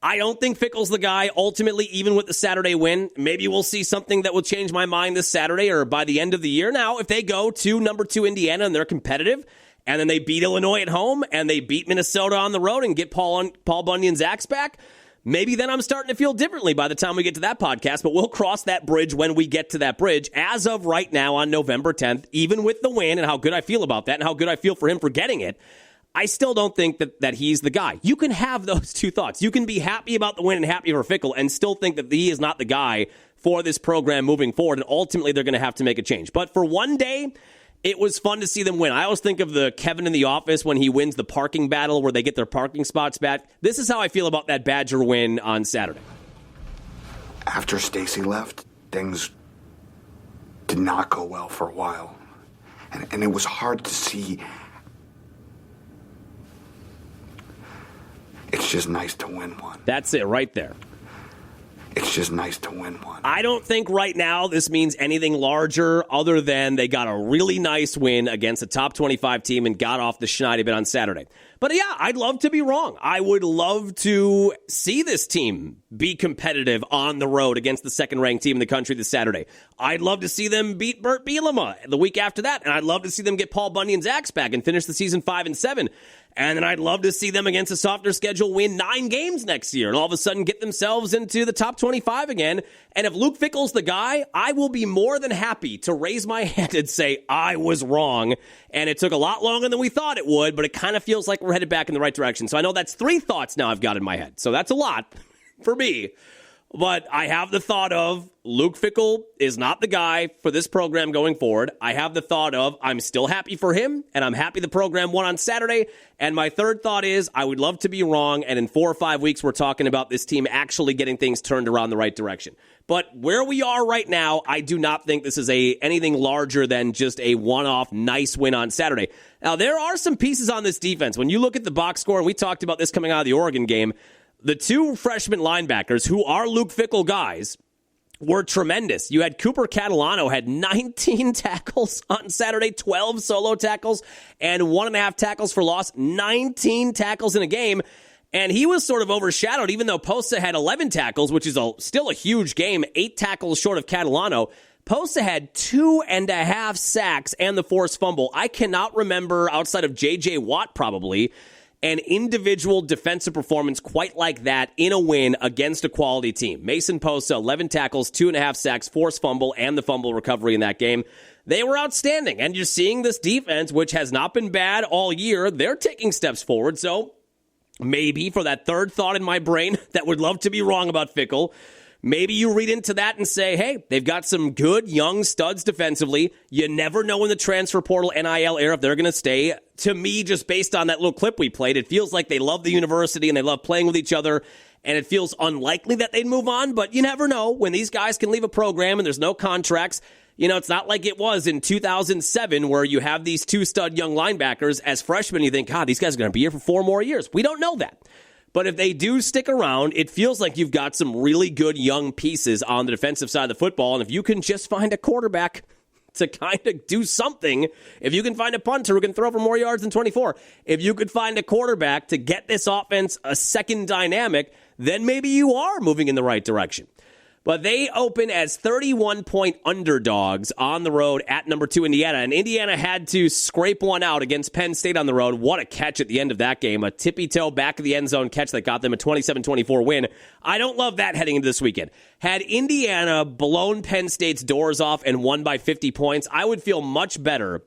I don't think Fickell's the guy, ultimately, even with the Saturday win. Maybe we'll see something that will change my mind this Saturday or by the end of the year. Now, if they go to number 2 Indiana and they're competitive, and then they beat Illinois at home, and they beat Minnesota on the road and get Paul Bunyan's axe back, maybe then I'm starting to feel differently by the time we get to that podcast, but we'll cross that bridge when we get to that bridge. As of right now on November 10th, even with the win and how good I feel about that and how good I feel for him for getting it, I still don't think that he's the guy. You can have those two thoughts. You can be happy about the win and happy for Fickell and still think that he is not the guy for this program moving forward, and ultimately they're going to have to make a change. But for one day, it was fun to see them win. I always think of the Kevin in the Office when he wins the parking battle where they get their parking spots back. This is how I feel about that Badger win on Saturday. After Stacy left, things did not go well for a while. And it was hard to see. It's just nice to win one. That's it right there. It's just nice to win one. I don't think right now this means anything larger other than they got a really nice win against a top 25 team and got off the schneid a bit on Saturday. But yeah, I'd love to be wrong. I would love to see this team be competitive on the road against the second-ranked team in the country this Saturday. I'd love to see them beat Burt Bielema the week after that, and I'd love to see them get Paul Bunyan's axe back and finish the season 5-7. And then I'd love to see them against a softer schedule win 9 games next year and all of a sudden get themselves into the top 25 again. And if Luke Fickell's the guy, I will be more than happy to raise my hand and say I was wrong. And it took a lot longer than we thought it would, but it kind of feels like we're headed back in the right direction. So I know that's 3 thoughts now I've got in my head. So that's a lot for me. But I have the thought of Luke Fickell is not the guy for this program going forward. I have the thought of I'm still happy for him, and I'm happy the program won on Saturday. And my third thought is I would love to be wrong, and in 4 or 5 weeks we're talking about this team actually getting things turned around the right direction. But where we are right now, I do not think this is anything larger than just a one-off nice win on Saturday. Now, there are some pieces on this defense. When you look at the box score, and we talked about this coming out of the Oregon game, the 2 freshman linebackers who are Luke Fickell guys were tremendous. You had Cooper Catalano had 19 tackles on Saturday, 12 solo tackles, and 1.5 tackles for loss, 19 tackles in a game. And he was sort of overshadowed, even though Posa had 11 tackles, which is still a huge game, 8 tackles short of Catalano. Posa had 2.5 sacks and the forced fumble. I cannot remember, outside of J.J. Watt probably, an individual defensive performance quite like that in a win against a quality team. Mason Posa, 11 tackles, 2.5 sacks, forced fumble, and the fumble recovery in that game. They were outstanding. And you're seeing this defense, which has not been bad all year, they're taking steps forward. So maybe for that third thought in my brain that would love to be wrong about Fickell, maybe you read into that and say, hey, they've got some good young studs defensively. You never know in the transfer portal NIL era if they're going to stay. To me, just based on that little clip we played, it feels like they love the university and they love playing with each other. And it feels unlikely that they'd move on. But you never know when these guys can leave a program and there's no contracts. You know, it's not like it was in 2007 where you have these 2 stud young linebackers as freshmen. You think, God, these guys are going to be here for 4 more years. We don't know that. But if they do stick around, it feels like you've got some really good young pieces on the defensive side of the football. And if you can just find a quarterback to kind of do something, if you can find a punter who can throw for more yards than 24, if you could find a quarterback to get this offense a second dynamic, then maybe you are moving in the right direction. But they open as 31-point underdogs on the road at number 2 Indiana. And Indiana had to scrape one out against Penn State on the road. What a catch at the end of that game. A tippy-toe back of the end zone catch that got them a 27-24 win. I don't love that heading into this weekend. Had Indiana blown Penn State's doors off and won by 50 points, I would feel much better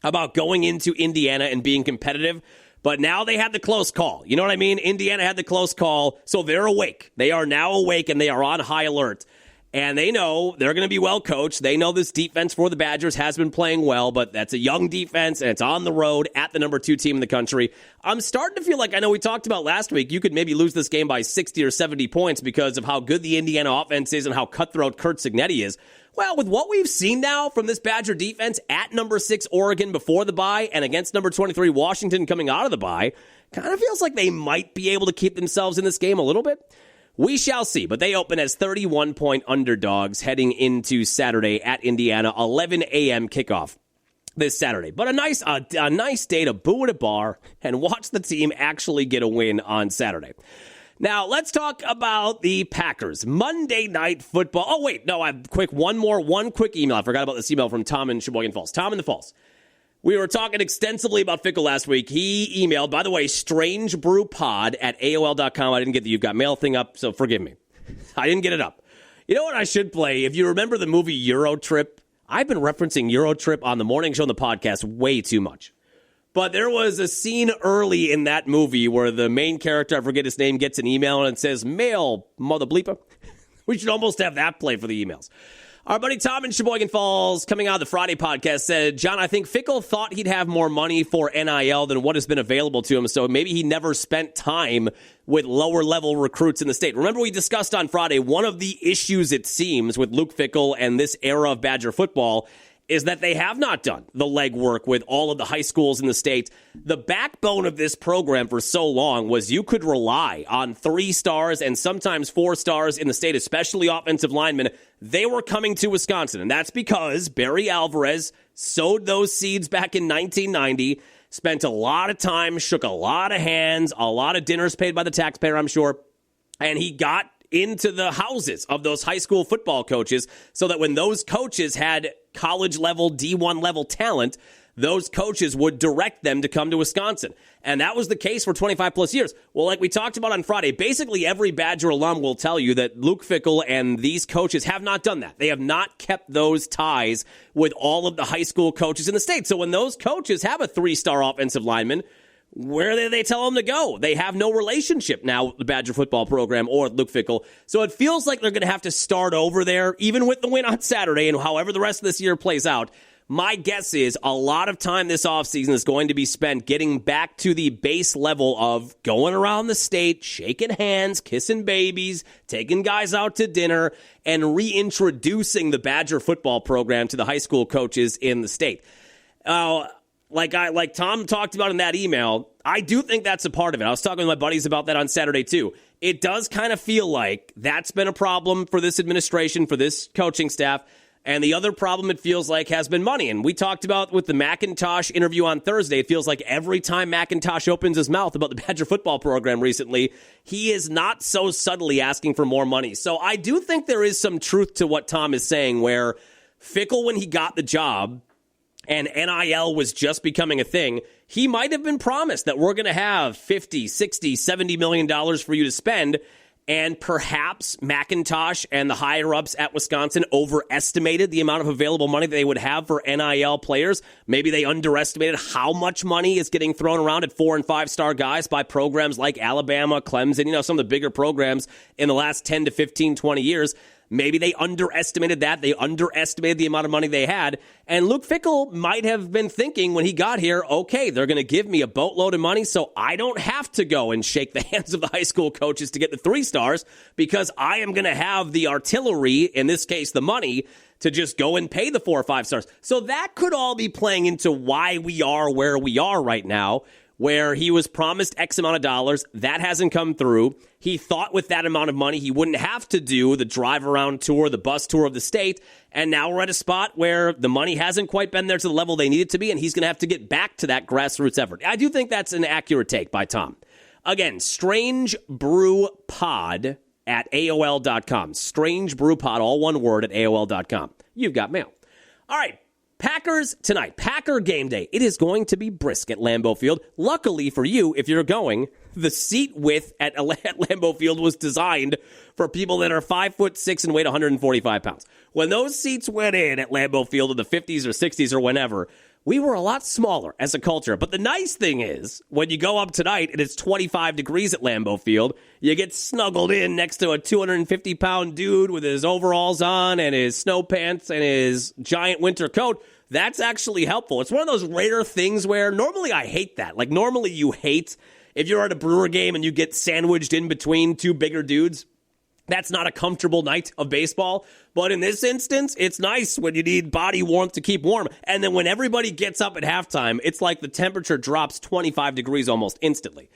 about going into Indiana and being competitive. But now they had the close call. You know what I mean? Indiana had the close call, so they're awake. They are now awake, and they are on high alert. And they know they're going to be well coached. They know this defense for the Badgers has been playing well, but that's a young defense, and it's on the road at the number 2 team in the country. I'm starting to feel like, I know we talked about last week, you could maybe lose this game by 60 or 70 points because of how good the Indiana offense is and how cutthroat Kurt Cignetti is. Well, with what we've seen now from this Badger defense at number 6 Oregon before the bye and against number 23 Washington coming out of the bye, kind of feels like they might be able to keep themselves in this game a little bit. We shall see, but they open as 31-point underdogs heading into Saturday at Indiana, 11 a.m. kickoff this Saturday. But a nice day to boo at a bar and watch the team actually get a win on Saturday. Now, let's talk about the Packers. Monday Night Football. Oh, wait. No, one quick email. I forgot about this email from Tom in Sheboygan Falls. Tom in the Falls. We were talking extensively about Fickell last week. He emailed, by the way, strangebrewpod@AOL.com. I didn't get the You've Got Mail thing up, so forgive me. I didn't get it up. You know what I should play? If you remember the movie Euro Trip, I've been referencing Euro Trip on the morning show and the podcast way too much. But there was a scene early in that movie where the main character, I forget his name, gets an email and it says, mail, mother bleeper. We should almost have that play for the emails. Our buddy Tom in Sheboygan Falls, coming out of the Friday podcast, said, John, I think Fickell thought he'd have more money for NIL than what has been available to him, so maybe he never spent time with lower-level recruits in the state. Remember we discussed on Friday, one of the issues, it seems, with Luke Fickell and this era of Badger football is that they have not done the legwork with all of the high schools in the state. The backbone of this program for so long was you could rely on 3 stars and sometimes 4 stars in the state, especially offensive linemen. They were coming to Wisconsin, and that's because Barry Alvarez sowed those seeds back in 1990, spent a lot of time, shook a lot of hands, a lot of dinners paid by the taxpayer, I'm sure, and he got into the houses of those high school football coaches so that when those coaches had college level, D1 level talent, those coaches would direct them to come to Wisconsin. And that was the case for 25 plus years. Well, like we talked about on Friday, basically every Badger alum will tell you that Luke Fickell and these coaches have not done that. They have not kept those ties with all of the high school coaches in the state. So when those coaches have a 3-star offensive lineman, where do they tell them to go? They have no relationship now with the Badger football program or Luke Fickell. So it feels like they're going to have to start over there, even with the win on Saturday and however the rest of this year plays out. My guess is a lot of time this offseason is going to be spent getting back to the base level of going around the state, shaking hands, kissing babies, taking guys out to dinner, and reintroducing the Badger football program to the high school coaches in the state. like Tom talked about in that email, I do think that's a part of it. I was talking with my buddies about that on Saturday, too. It does kind of feel like that's been a problem for this administration, for this coaching staff. And the other problem it feels like has been money. And we talked about with the McIntosh interview on Thursday, it feels like every time McIntosh opens his mouth about the Badger football program recently, he is not so subtly asking for more money. So I do think there is some truth to what Tom is saying, where Fickell, when he got the job and NIL was just becoming a thing, he might have been promised that we're going to have $50, $60, $70 million for you to spend. And perhaps McIntosh and the higher-ups at Wisconsin overestimated the amount of available money that they would have for NIL players. Maybe they underestimated how much money is getting thrown around at 4- and 5-star guys by programs like Alabama, Clemson, some of the bigger programs in the last 10 to 15, 20 years. Maybe they underestimated that. They underestimated the amount of money they had. And Luke Fickell might have been thinking when he got here, okay, they're going to give me a boatload of money so I don't have to go and shake the hands of the high school coaches to get the 3 stars because I am going to have the artillery, in this case the money, to just go and pay the 4 or 5 stars. So that could all be playing into why we are where we are right now, where he was promised X amount of dollars. That hasn't come through. He thought with that amount of money, he wouldn't have to do the drive around tour, the bus tour of the state. And now we're at a spot where the money hasn't quite been there to the level they need it to be, and he's going to have to get back to that grassroots effort. I do think that's an accurate take by Tom. Again, Strange Brew Pod at AOL.com. Strange Brew Pod, all one word, at AOL.com. You've got mail. All right. Packers tonight, Packer game day. It is going to be brisk at Lambeau Field. Luckily for you, if you're going, the seat width at Lambeau Field was designed for people that are 5'6" and weight 145 pounds. When those seats went in at Lambeau Field in the 50s or 60s or whenever, we were a lot smaller as a culture. But the nice thing is, when you go up tonight and it's 25 degrees at Lambeau Field, you get snuggled in next to a 250-pound dude with his overalls on and his snow pants and his giant winter coat. That's actually helpful. It's one of those rare things where normally I hate that. Like normally you hate if you're at a Brewer game and you get sandwiched in between 2 bigger dudes. That's not a comfortable night of baseball. But in this instance, it's nice when you need body warmth to keep warm. And then when everybody gets up at halftime, it's like the temperature drops 25 degrees almost instantly.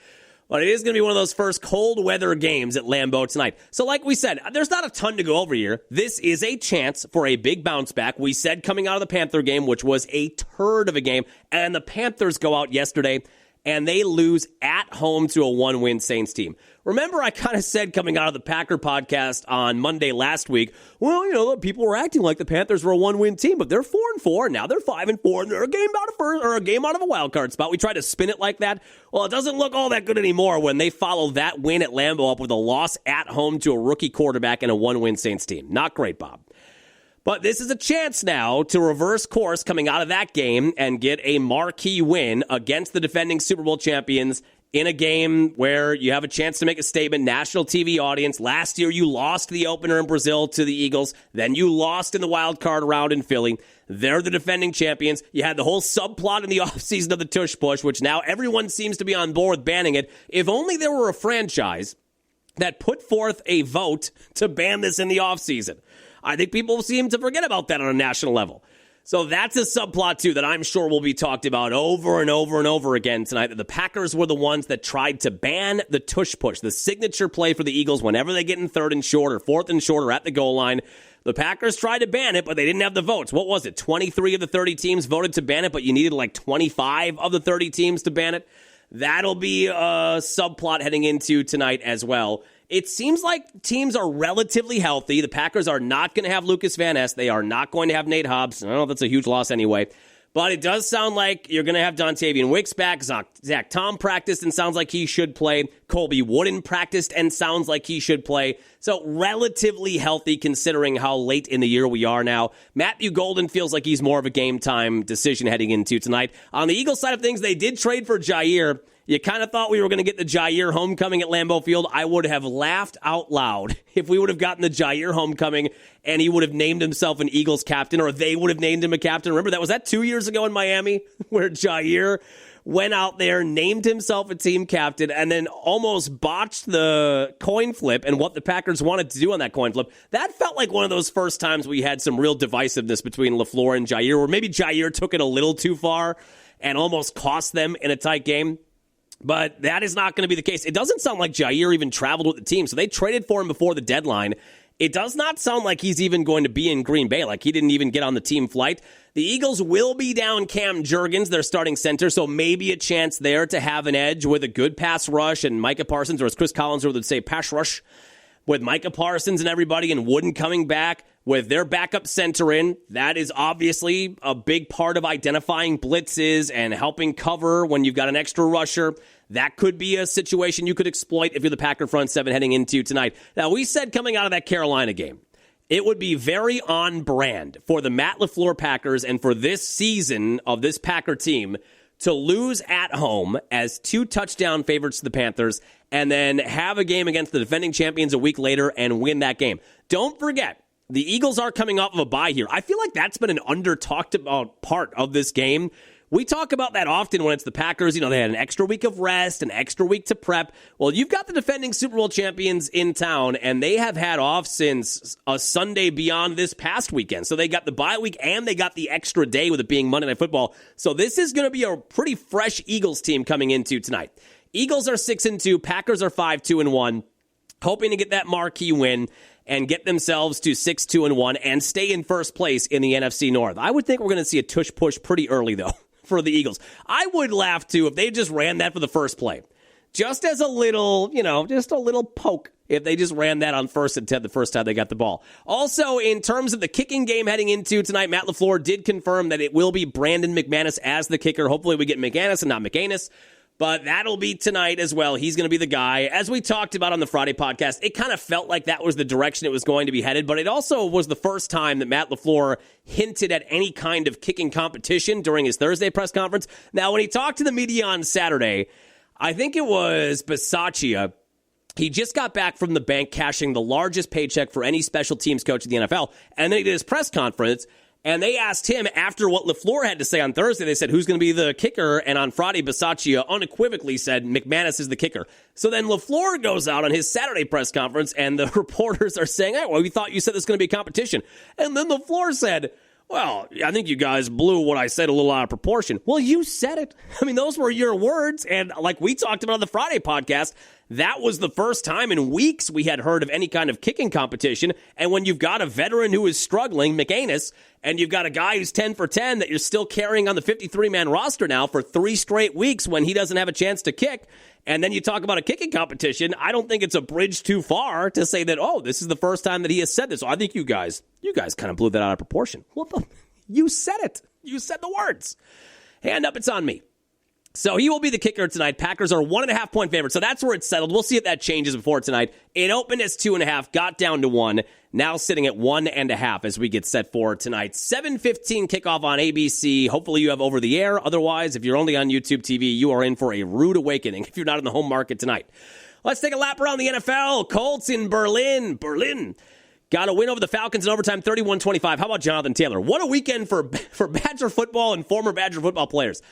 But it is going to be one of those first cold weather games at Lambeau tonight. So like we said, there's not a ton to go over here. This is a chance for a big bounce back. We said coming out of the Panther game, which was a turd of a game, and the Panthers go out yesterday and they lose at home to a 1-win Saints team. Remember, I kind of said coming out of the Packer podcast on Monday last week, well, people were acting like the Panthers were a 1-win team, but they're 4-4. Now they're 5-4, and they're a game out of a wild card spot. We tried to spin it like that. Well, it doesn't look all that good anymore when they follow that win at Lambeau up with a loss at home to a rookie quarterback and a 1-win Saints team. Not great, Bob. But this is a chance now to reverse course coming out of that game and get a marquee win against the defending Super Bowl champions in a game where you have a chance to make a statement, national TV audience. Last year, you lost the opener in Brazil to the Eagles. Then you lost in the wild card round in Philly. They're the defending champions. You had the whole subplot in the offseason of the tush push, which now everyone seems to be on board with banning it. If only there were a franchise that put forth a vote to ban this in the offseason. I think people seem to forget about that on a national level. So that's a subplot, too, that I'm sure will be talked about over and over and over again tonight. The Packers were the ones that tried to ban the tush push, the signature play for the Eagles whenever they get in 3rd and short or 4th and short or at the goal line. The Packers tried to ban it, but they didn't have the votes. What was it? 23 of the 30 teams voted to ban it, but you needed like 25 of the 30 teams to ban it. That'll be a subplot heading into tonight as well. It seems like teams are relatively healthy. The Packers are not going to have Lucas Van Ness. They are not going to have Nate Hobbs. I don't know if that's a huge loss anyway. But it does sound like you're going to have Dontavian Wicks back. Zach Tom practiced and sounds like he should play. Colby Wooden practiced and sounds like he should play. So relatively healthy considering how late in the year we are now. Matthew Golden feels like he's more of a game-time decision heading into tonight. On the Eagles side of things, they did trade for Jair. You kind of thought we were going to get the Jair homecoming at Lambeau Field. I would have laughed out loud if we would have gotten the Jair homecoming and he would have named himself an Eagles captain, or they would have named him a captain. Remember, that was that 2 years ago in Miami where Jair went out there, named himself a team captain, and then almost botched the coin flip and what the Packers wanted to do on that coin flip. That felt like one of those first times we had some real divisiveness between LaFleur and Jair, or maybe Jair took it a little too far. and almost cost them in a tight game. But that is not going to be the case. It doesn't sound like Jair even traveled with the team, so they traded for him before the deadline. It does not sound like he's even going to be in Green Bay, like he didn't even get on the team flight. The Eagles will be down Cam Jurgens, their starting center, so maybe a chance there to have an edge with a good pass rush and Micah Parsons, or as Chris Collinsworth would say, pass rush, with Micah Parsons and everybody and Wooden coming back with their backup center in. That is obviously a big part of identifying blitzes and helping cover when you've got an extra rusher. That could be a situation you could exploit if you're the Packer front seven heading into tonight. Now, we said coming out of that Carolina game, it would be very on brand for the Matt LaFleur Packers and for this season of this Packer team to lose at home as 2 touchdown favorites to the Panthers and then have a game against the defending champions a week later and win that game. Don't forget, the Eagles are coming off of a bye here. I feel like that's been an under-talked about part of this game. We talk about that often when it's the Packers. You know, they had an extra week of rest, an extra week to prep. Well, you've got the defending Super Bowl champions in town, and they have had off since a Sunday beyond this past weekend. So they got the bye week, and they got the extra day with it being Monday Night Football. So this is going to be a pretty fresh Eagles team coming into tonight. Eagles are 6-2, Packers are 5-2-1, hoping to get that marquee win and get themselves to 6-2-1 and stay in first place in the NFC North. I would think we're going to see a tush push pretty early, though, for the Eagles. I would laugh, too, if they just ran that for the first play. Just as a little, just a little poke if they just ran that on 1st and 10 the first time they got the ball. Also, in terms of the kicking game heading into tonight, Matt LaFleur did confirm that it will be Brandon McManus as the kicker. Hopefully we get McManus and not McAnus. But that'll be tonight as well. He's going to be the guy. As we talked about on the Friday podcast, it kind of felt like that was the direction it was going to be headed. But it also was the first time that Matt LaFleur hinted at any kind of kicking competition during his Thursday press conference. Now, when he talked to the media on Saturday, I think it was Bisaccia. He just got back from the bank cashing the largest paycheck for any special teams coach in the NFL. And then he did his press conference. And they asked him after what LaFleur had to say on Thursday. They said, who's going to be the kicker? And on Friday, Bisaccia unequivocally said McManus is the kicker. So then LaFleur goes out on his Saturday press conference, and the reporters are saying, hey, well, we thought you said this was going to be a competition. And then LaFleur said, well, I think you guys blew what I said a little out of proportion. Well, you said it. I mean, those were your words. And like we talked about on the Friday podcast, that was the first time in weeks we had heard of any kind of kicking competition. And when you've got a veteran who is struggling, McAnus, and you've got a guy who's 10 for 10 that you're still carrying on the 53-man roster now for 3 straight weeks when he doesn't have a chance to kick, and then you talk about a kicking competition, I don't think it's a bridge too far to say that, oh, this is the first time that he has said this. So I think you guys kind of blew that out of proportion. Well, you said it. You said the words. Hand up, it's on me. So he will be the kicker tonight. Packers are 1.5 point favorites. So that's where it's settled. We'll see if that changes before tonight. It opened as 2.5, got down to 1. Now sitting at 1.5 as we get set for tonight. 7:15 kickoff on ABC. Hopefully you have over the air. Otherwise, if you're only on YouTube TV, you are in for a rude awakening if you're not in the home market tonight. Let's take a lap around the NFL. Colts in Berlin. Got a win over the Falcons in overtime, 31-25. How about Jonathan Taylor? What a weekend for Badger football and former Badger football players.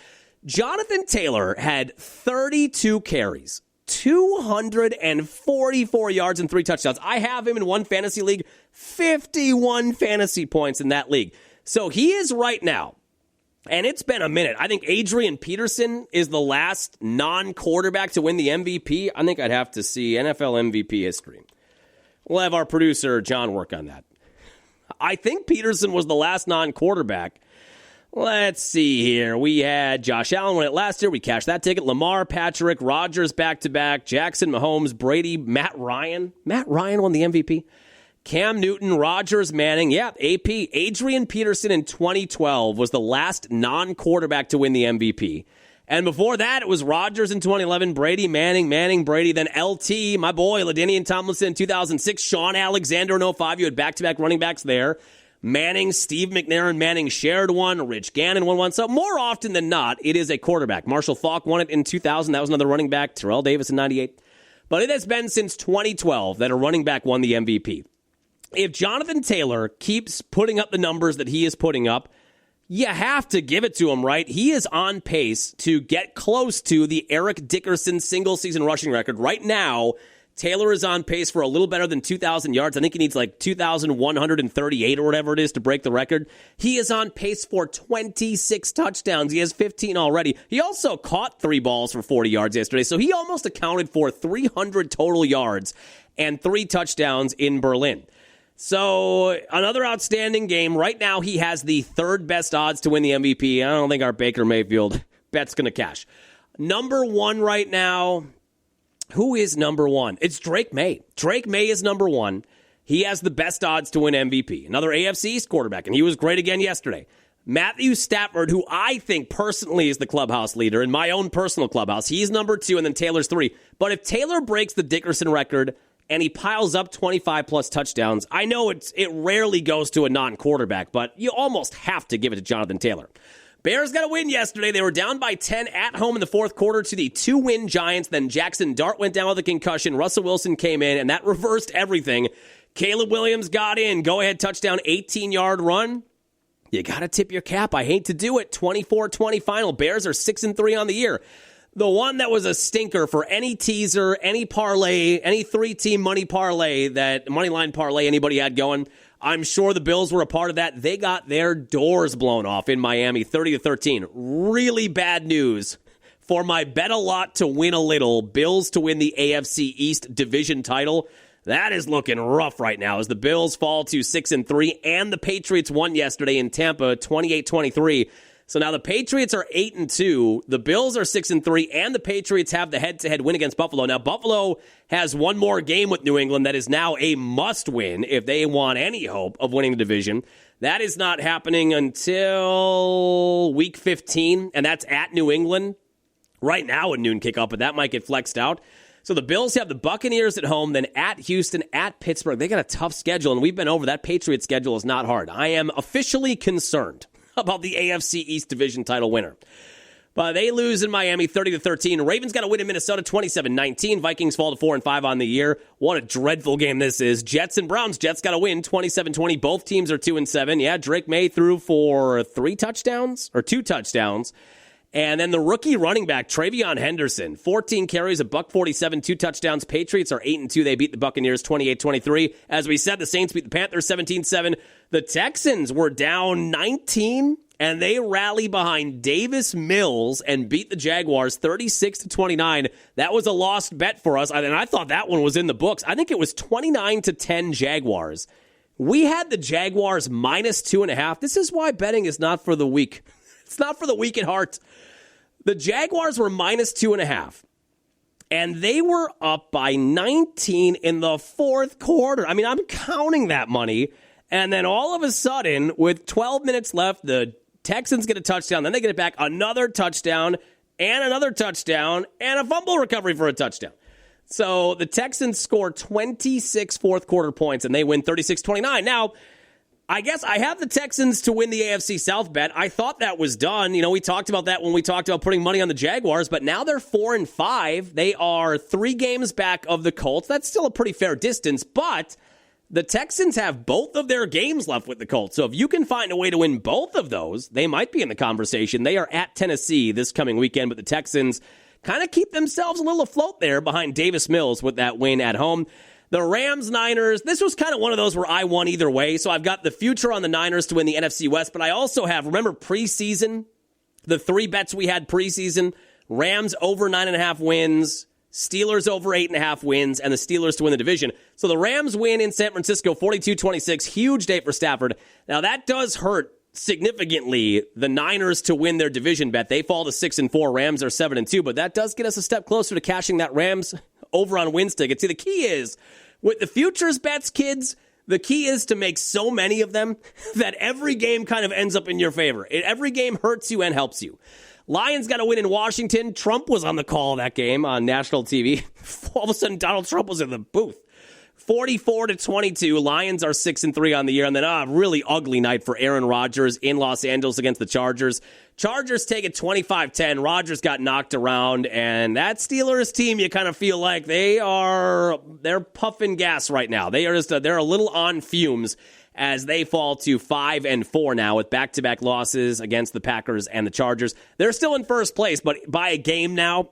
Jonathan Taylor had 32 carries, 244 yards, and 3 touchdowns. I have him in one fantasy league, 51 fantasy points in that league. So he is right now, and it's been a minute. I think Adrian Peterson is the last non-quarterback to win the MVP. I think I'd have to see NFL MVP history. We'll have our producer, John, work on that. I think Peterson was the last non-quarterback. Let's see here. We had Josh Allen win it last year. We cashed that ticket. Lamar, Patrick, Rodgers back-to-back. Jackson, Mahomes, Brady, Matt Ryan. Matt Ryan won the MVP. Cam Newton, Rodgers, Manning. Yeah, AP. Adrian Peterson in 2012 was the last non-quarterback to win the MVP. And before that, it was Rodgers in 2011, Brady, Manning, Brady, then LT, my boy, LaDainian Tomlinson in 2006, Sean Alexander in 05. You had back-to-back running backs there. Manning, Steve McNair, Manning shared one. Rich Gannon won one. So more often than not, it is a quarterback. Marshall Faulk won it in 2000. That was another running back. Terrell Davis in 98. But it has been since 2012 that a running back won the MVP. If Jonathan Taylor keeps putting up the numbers that he is putting up, you have to give it to him, right? He is on pace to get close to the Eric Dickerson single-season rushing record. Right now, Taylor is on pace for a little better than 2,000 yards. I think he needs like 2,138 or whatever it is to break the record. He is on pace for 26 touchdowns. He has 15 already. He also caught 3 balls for 40 yards yesterday, so he almost accounted for 300 total yards and 3 touchdowns in Berlin. So another outstanding game. Right now, he has the 3rd best odds to win the MVP. I don't think our Baker Mayfield bet's going to cash. Number 1 right now. Who is number 1? It's Drake May. Drake May is number 1. He has the best odds to win MVP. Another AFC East quarterback, and he was great again yesterday. Matthew Stafford, who I think personally is the clubhouse leader in my own personal clubhouse, he's number 2, and then Taylor's 3. But if Taylor breaks the Dickerson record and he piles up 25-plus touchdowns, I know it rarely goes to a non-quarterback, but you almost have to give it to Jonathan Taylor. Bears got a win yesterday. They were down by 10 at home in the 4th quarter to the 2-win Giants. Then Jackson Dart went down with a concussion. Russell Wilson came in, and that reversed everything. Caleb Williams got in. Go-ahead touchdown, 18-yard run. You got to tip your cap. I hate to do it. 24-20 final. Bears are 6-3 on the year. The one that was a stinker for any teaser, any parlay, any 3-team money parlay, that money line parlay anybody had going, I'm sure the Bills were a part of that. They got their doors blown off in Miami, 30-13. Really bad news for my bet a lot to win a little. Bills to win the AFC East division title. That is looking rough right now as the Bills fall to 6-3, and the Patriots won yesterday in Tampa, 28-23. So now the Patriots are 8-2, the Bills are 6-3, and the Patriots have the head-to-head win against Buffalo. Now, Buffalo has one more game with New England that is now a must-win if they want any hope of winning the division. That is not happening until Week 15, and that's at New England. Right now a noon kickoff, but that might get flexed out. So the Bills have the Buccaneers at home, then at Houston, at Pittsburgh. They got a tough schedule, and we've been over that. Patriots schedule is not hard. I am officially concerned about the AFC East division title winner. But they lose in Miami 30-13. Ravens got to win in Minnesota 27-19. Vikings fall to 4-5 on the year. What a dreadful game this is. Jets and Browns. Jets got to win 27-20. Both teams are 2-7. Yeah, Drake May threw for 2 touchdowns. And then the rookie running back, Travion Henderson, 14 carries, $147, 2 touchdowns. Patriots are 8-2. They beat the Buccaneers 28-23. As we said, the Saints beat the Panthers 17-7. The Texans were down 19, and they rally behind Davis Mills and beat the Jaguars 36-29. That was a lost bet for us, and I thought that one was in the books. I think it was 29-10 Jaguars. We had the Jaguars minus 2.5. This is why betting is not for the weak. It's not for the weak at heart. The Jaguars were minus 2.5, and they were up by 19 in the 4th quarter. I mean, I'm counting that money, and then all of a sudden, with 12 minutes left, the Texans get a touchdown, then they get it back, another touchdown, and a fumble recovery for a touchdown. So the Texans score 26 fourth quarter points, and they win 36-29. Now, I guess I have the Texans to win the AFC South bet. I thought that was done. You know, we talked about that when we talked about putting money on the Jaguars, but now they're 4-5. They are 3 games back of the Colts. That's still a pretty fair distance, but the Texans have both of their games left with the Colts. So if you can find a way to win both of those, they might be in the conversation. They are at Tennessee this coming weekend, but the Texans kind of keep themselves a little afloat there behind Davis Mills with that win at home. The Rams-Niners, this was kind of one of those where I won either way. So I've got the future on the Niners to win the NFC West, but I also have, remember preseason, the 3 bets we had preseason, Rams over 9.5 wins, Steelers over 8.5 wins, and the Steelers to win the division. So the Rams win in San Francisco 42-26, huge day for Stafford. Now that does hurt significantly the Niners to win their division bet. They fall to 6-4, Rams are 7-2, but that does get us a step closer to cashing that Rams over on wins ticket. See, the key is, with the futures bets, kids, the key is to make so many of them that every game kind of ends up in your favor. Every game hurts you and helps you. Lions got to win in Washington. Trump was on the call that game on national TV. All of a sudden, Donald Trump was in the booth. 44-22. Lions are 6-3 on the year. And then a really ugly night for Aaron Rodgers in Los Angeles against the Chargers. Chargers take it 25-10. Rodgers got knocked around. And that Steelers team, you kind of feel like they're puffing gas right now. They're a little on fumes as they fall to 5-4 now with back-to-back losses against the Packers and the Chargers. They're still in first place, but by a game now.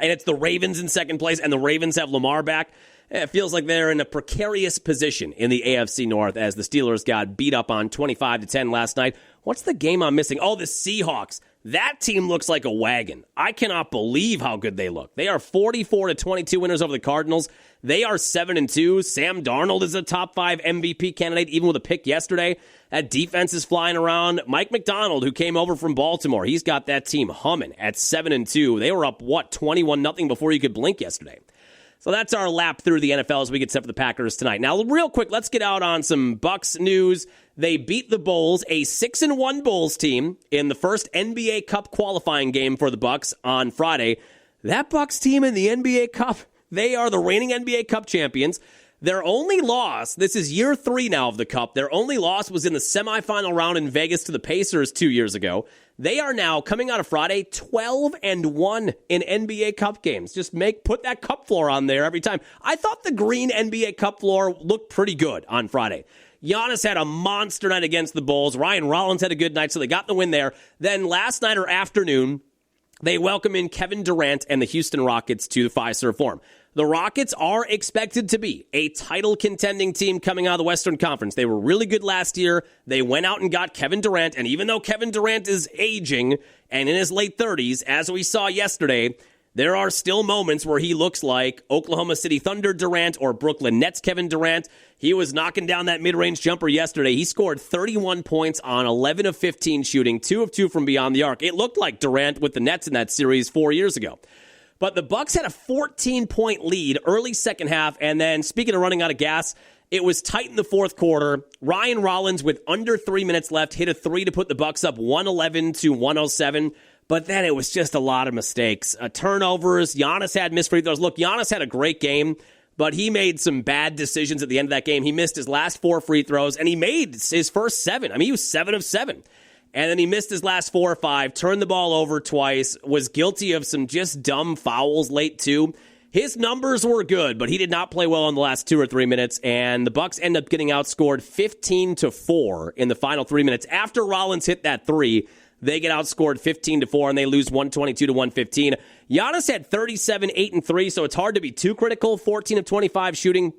and it's the Ravens in second place, and the Ravens have Lamar back. It feels like they're in a precarious position in the AFC North as the Steelers got beat up on 25-10 last night. What's the game I'm missing? Oh, the Seahawks. That team looks like a wagon. I cannot believe how good they look. They are 44-22 winners over the Cardinals. They are 7-2. Sam Darnold is a top 5 MVP candidate, even with a pick yesterday. That defense is flying around. Mike McDonald, who came over from Baltimore, he's got that team humming at 7-2. They were up, 21-0 before you could blink yesterday. So that's our lap through the NFL as we get set for the Packers tonight. Now, real quick, let's get out on some Bucs news. They beat the Bulls, a 6-1 Bulls team, in the first NBA Cup qualifying game for the Bucs on Friday. That Bucs team in the NBA Cup, they are the reigning NBA Cup champions. Their only loss, this is year 3 now of the Cup, their only loss was in the semifinal round in Vegas to the Pacers 2 years ago. They are now, coming out of Friday, 12-1 in NBA Cup games. Just put that cup floor on there every time. I thought the green NBA Cup floor looked pretty good on Friday. Giannis had a monster night against the Bulls. Ryan Rollins had a good night, so they got the win there. Then last night or afternoon, they welcome in Kevin Durant and the Houston Rockets to the Fiserv Forum. The Rockets are expected to be a title-contending team coming out of the Western Conference. They were really good last year. They went out and got Kevin Durant, and even though Kevin Durant is aging and in his late 30s, as we saw yesterday, there are still moments where he looks like Oklahoma City Thunder Durant or Brooklyn Nets Kevin Durant. He was knocking down that mid-range jumper yesterday. He scored 31 points on 11 of 15 shooting, 2 of 2 from beyond the arc. It looked like Durant with the Nets in that series 4 years ago. But the Bucs had a 14-point lead early second half, and then, speaking of running out of gas, it was tight in the fourth quarter. Ryan Rollins, with under 3 minutes left, hit a 3 to put the Bucs up 111-107. But then it was just a lot of mistakes. Turnovers. Giannis had missed free throws. Look, Giannis had a great game, but he made some bad decisions at the end of that game. He missed his last 4 free throws, and he made his first 7. I mean, he was 7 of 7. And then he missed his last 4 or 5, turned the ball over twice, was guilty of some just dumb fouls late, too. His numbers were good, but he did not play well in the last 2 or 3 minutes, and the Bucs end up getting outscored 15-4 in the final 3 minutes. After Rollins hit that 3, they get outscored 15-4, and they lose 122-115. Giannis had 37, 8, and 3, so it's hard to be too critical. 14 of 25 shooting,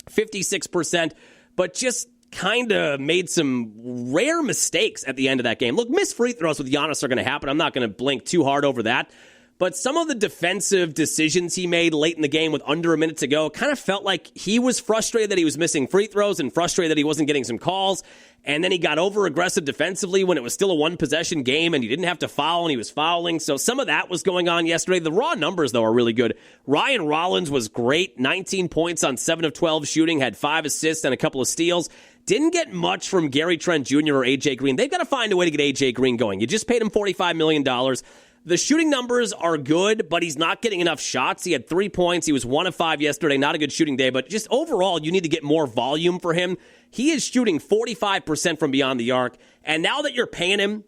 56%, but just kind of made some rare mistakes at the end of that game. Look, missed free throws with Giannis are going to happen. I'm not going to blink too hard over that. But some of the defensive decisions he made late in the game with under a minute to go kind of felt like he was frustrated that he was missing free throws and frustrated that he wasn't getting some calls. And then he got over-aggressive defensively when it was still a one-possession game and he didn't have to foul and he was fouling. So some of that was going on yesterday. The raw numbers, though, are really good. Ryan Rollins was great. 19 points on 7 of 12 shooting, had 5 assists and a couple of steals. Didn't get much from Gary Trent Jr. or A.J. Green. They've got to find a way to get A.J. Green going. You just paid him $45 million. The shooting numbers are good, but he's not getting enough shots. He had 3 points. He was 1 of 5 yesterday. Not a good shooting day, but just overall, you need to get more volume for him. He is shooting 45% from beyond the arc, and now that you're paying him,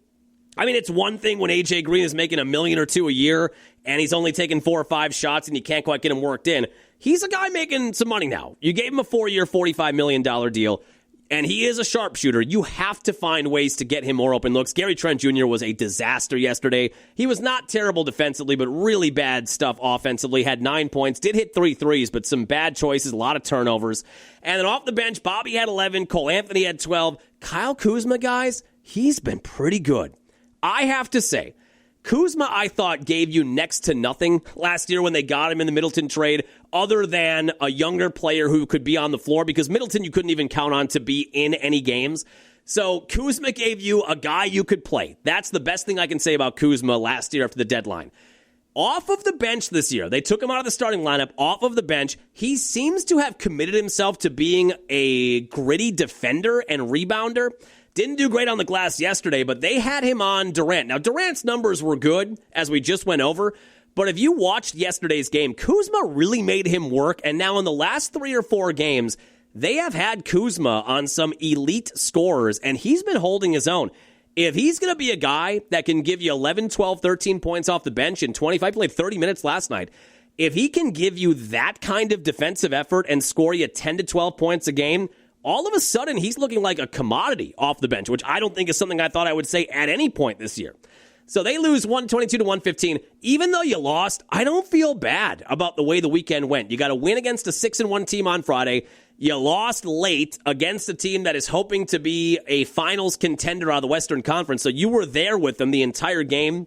I mean, it's one thing when A.J. Green is making $1 million or $2 million a year, and he's only taking 4 or 5 shots, and you can't quite get him worked in. He's a guy making some money now. You gave him a 4-year, $45 million deal. And he is a sharpshooter. You have to find ways to get him more open looks. Gary Trent Jr. was a disaster yesterday. He was not terrible defensively, but really bad stuff offensively. Had 9 points, did hit 3 threes, but some bad choices, a lot of turnovers. And then off the bench, Bobby had 11, Cole Anthony had 12. Kyle Kuzma, guys, he's been pretty good. I have to say, Kuzma, I thought, gave you next to nothing last year when they got him in the Middleton trade, other than a younger player who could be on the floor, because Middleton you couldn't even count on to be in any games. So Kuzma gave you a guy you could play. That's the best thing I can say about Kuzma last year after the deadline. Off of the bench this year, they took him out of the starting lineup, off of the bench. He seems to have committed himself to being a gritty defender and rebounder. Didn't do great on the glass yesterday, but they had him on Durant. Now, Durant's numbers were good, as we just went over, but if you watched yesterday's game, Kuzma really made him work, and now in the last 3 or 4 games, they have had Kuzma on some elite scorers, and he's been holding his own. If he's going to be a guy that can give you 11, 12, 13 points off the bench in 25, played 30 minutes last night, if he can give you that kind of defensive effort and score you 10 to 12 points a game, all of a sudden, he's looking like a commodity off the bench, which I don't think is something I thought I would say at any point this year. So they lose 122-115. Even though you lost, I don't feel bad about the way the weekend went. You got a win against a 6-1 team on Friday. You lost late against a team that is hoping to be a finals contender out of the Western Conference. So you were there with them the entire game.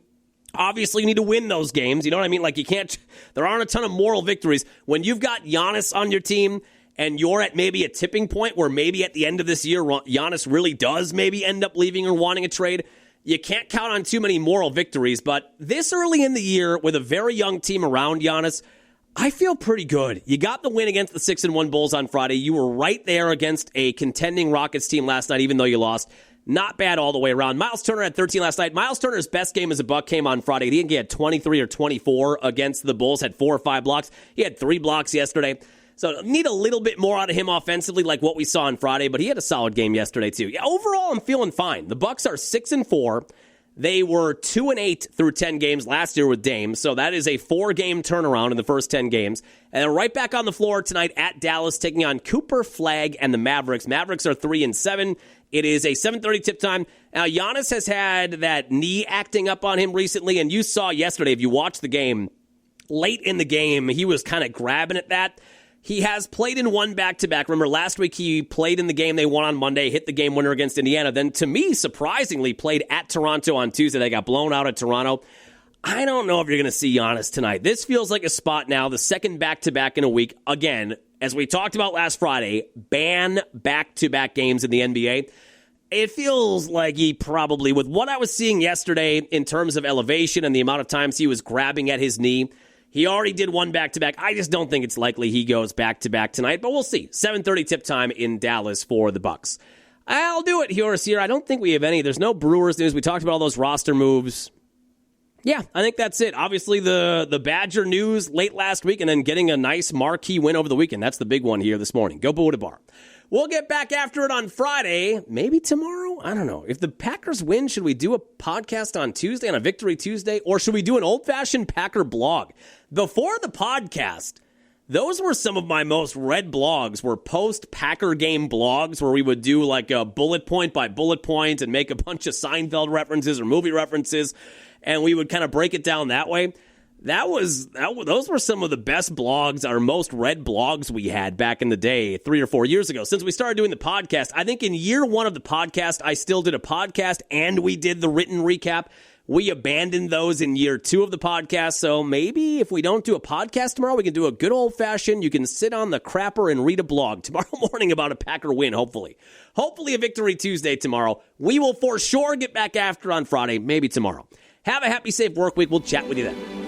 Obviously, you need to win those games. You know what I mean? Like, you can't, there aren't a ton of moral victories. When you've got Giannis on your team and you're at maybe a tipping point where maybe at the end of this year, Giannis really does maybe end up leaving or wanting a trade, you can't count on too many moral victories. But this early in the year with a very young team around Giannis, I feel pretty good. You got the win against the 6-1 Bulls on Friday. You were right there against a contending Rockets team last night, even though you lost. Not bad all the way around. Miles Turner had 13 last night. Miles Turner's best game as a Buck came on Friday. He had 23 or 24 against the Bulls, had 4 or 5 blocks. He had 3 blocks yesterday. So need a little bit more out of him offensively like what we saw on Friday, but he had a solid game yesterday too. Yeah, overall, I'm feeling fine. The Bucks are 6-4. They were 2-8 through 10 games last year with Dame, so that is a 4-game turnaround in the first 10 games. And they're right back on the floor tonight at Dallas, taking on Cooper Flagg and the Mavericks. Mavericks are 3-7. It is a 7:30 tip time. Now, Giannis has had that knee acting up on him recently, and you saw yesterday, if you watched the game, late in the game, he was kind of grabbing at that. He has played in one back-to-back. Remember, last week he played in the game they won on Monday, hit the game winner against Indiana. Then, to me, surprisingly, played at Toronto on Tuesday. They got blown out at Toronto. I don't know if you're going to see Giannis tonight. This feels like a spot now, the second back-to-back in a week. Again, as we talked about last Friday, ban back-to-back games in the NBA. It feels like he probably, with what I was seeing yesterday in terms of elevation and the amount of times he was grabbing at his knee, he already did one back-to-back. I just don't think it's likely he goes back-to-back tonight, but we'll see. 7:30 tip time in Dallas for the Bucks. I'll do it, Horace here. I don't think we have any. There's no Brewers news. We talked about all those roster moves. Yeah, I think that's it. Obviously, the Badger news late last week and then getting a nice marquee win over the weekend. That's the big one here this morning. Go Buddha Bar. We'll get back after it on Friday, maybe tomorrow. I don't know. If the Packers win, should we do a podcast on Tuesday, on a Victory Tuesday, or should we do an old-fashioned Packer blog? Before the podcast, those were some of my most read blogs, were post-Packer game blogs where we would do like a bullet point by bullet point and make a bunch of Seinfeld references or movie references, and we would kind of break it down that way. Those were some of the best blogs, our most read blogs we had back in the day, 3 or 4 years ago. Since we started doing the podcast, I think in year 1 of the podcast, I still did a podcast and we did the written recap. We abandoned those in year 2 of the podcast. So maybe if we don't do a podcast tomorrow, we can do a good old fashioned, you can sit on the crapper and read a blog tomorrow morning about a Packer win, hopefully. Hopefully a Victory Tuesday tomorrow. We will for sure get back after on Friday, maybe tomorrow. Have a happy, safe work week. We'll chat with you then.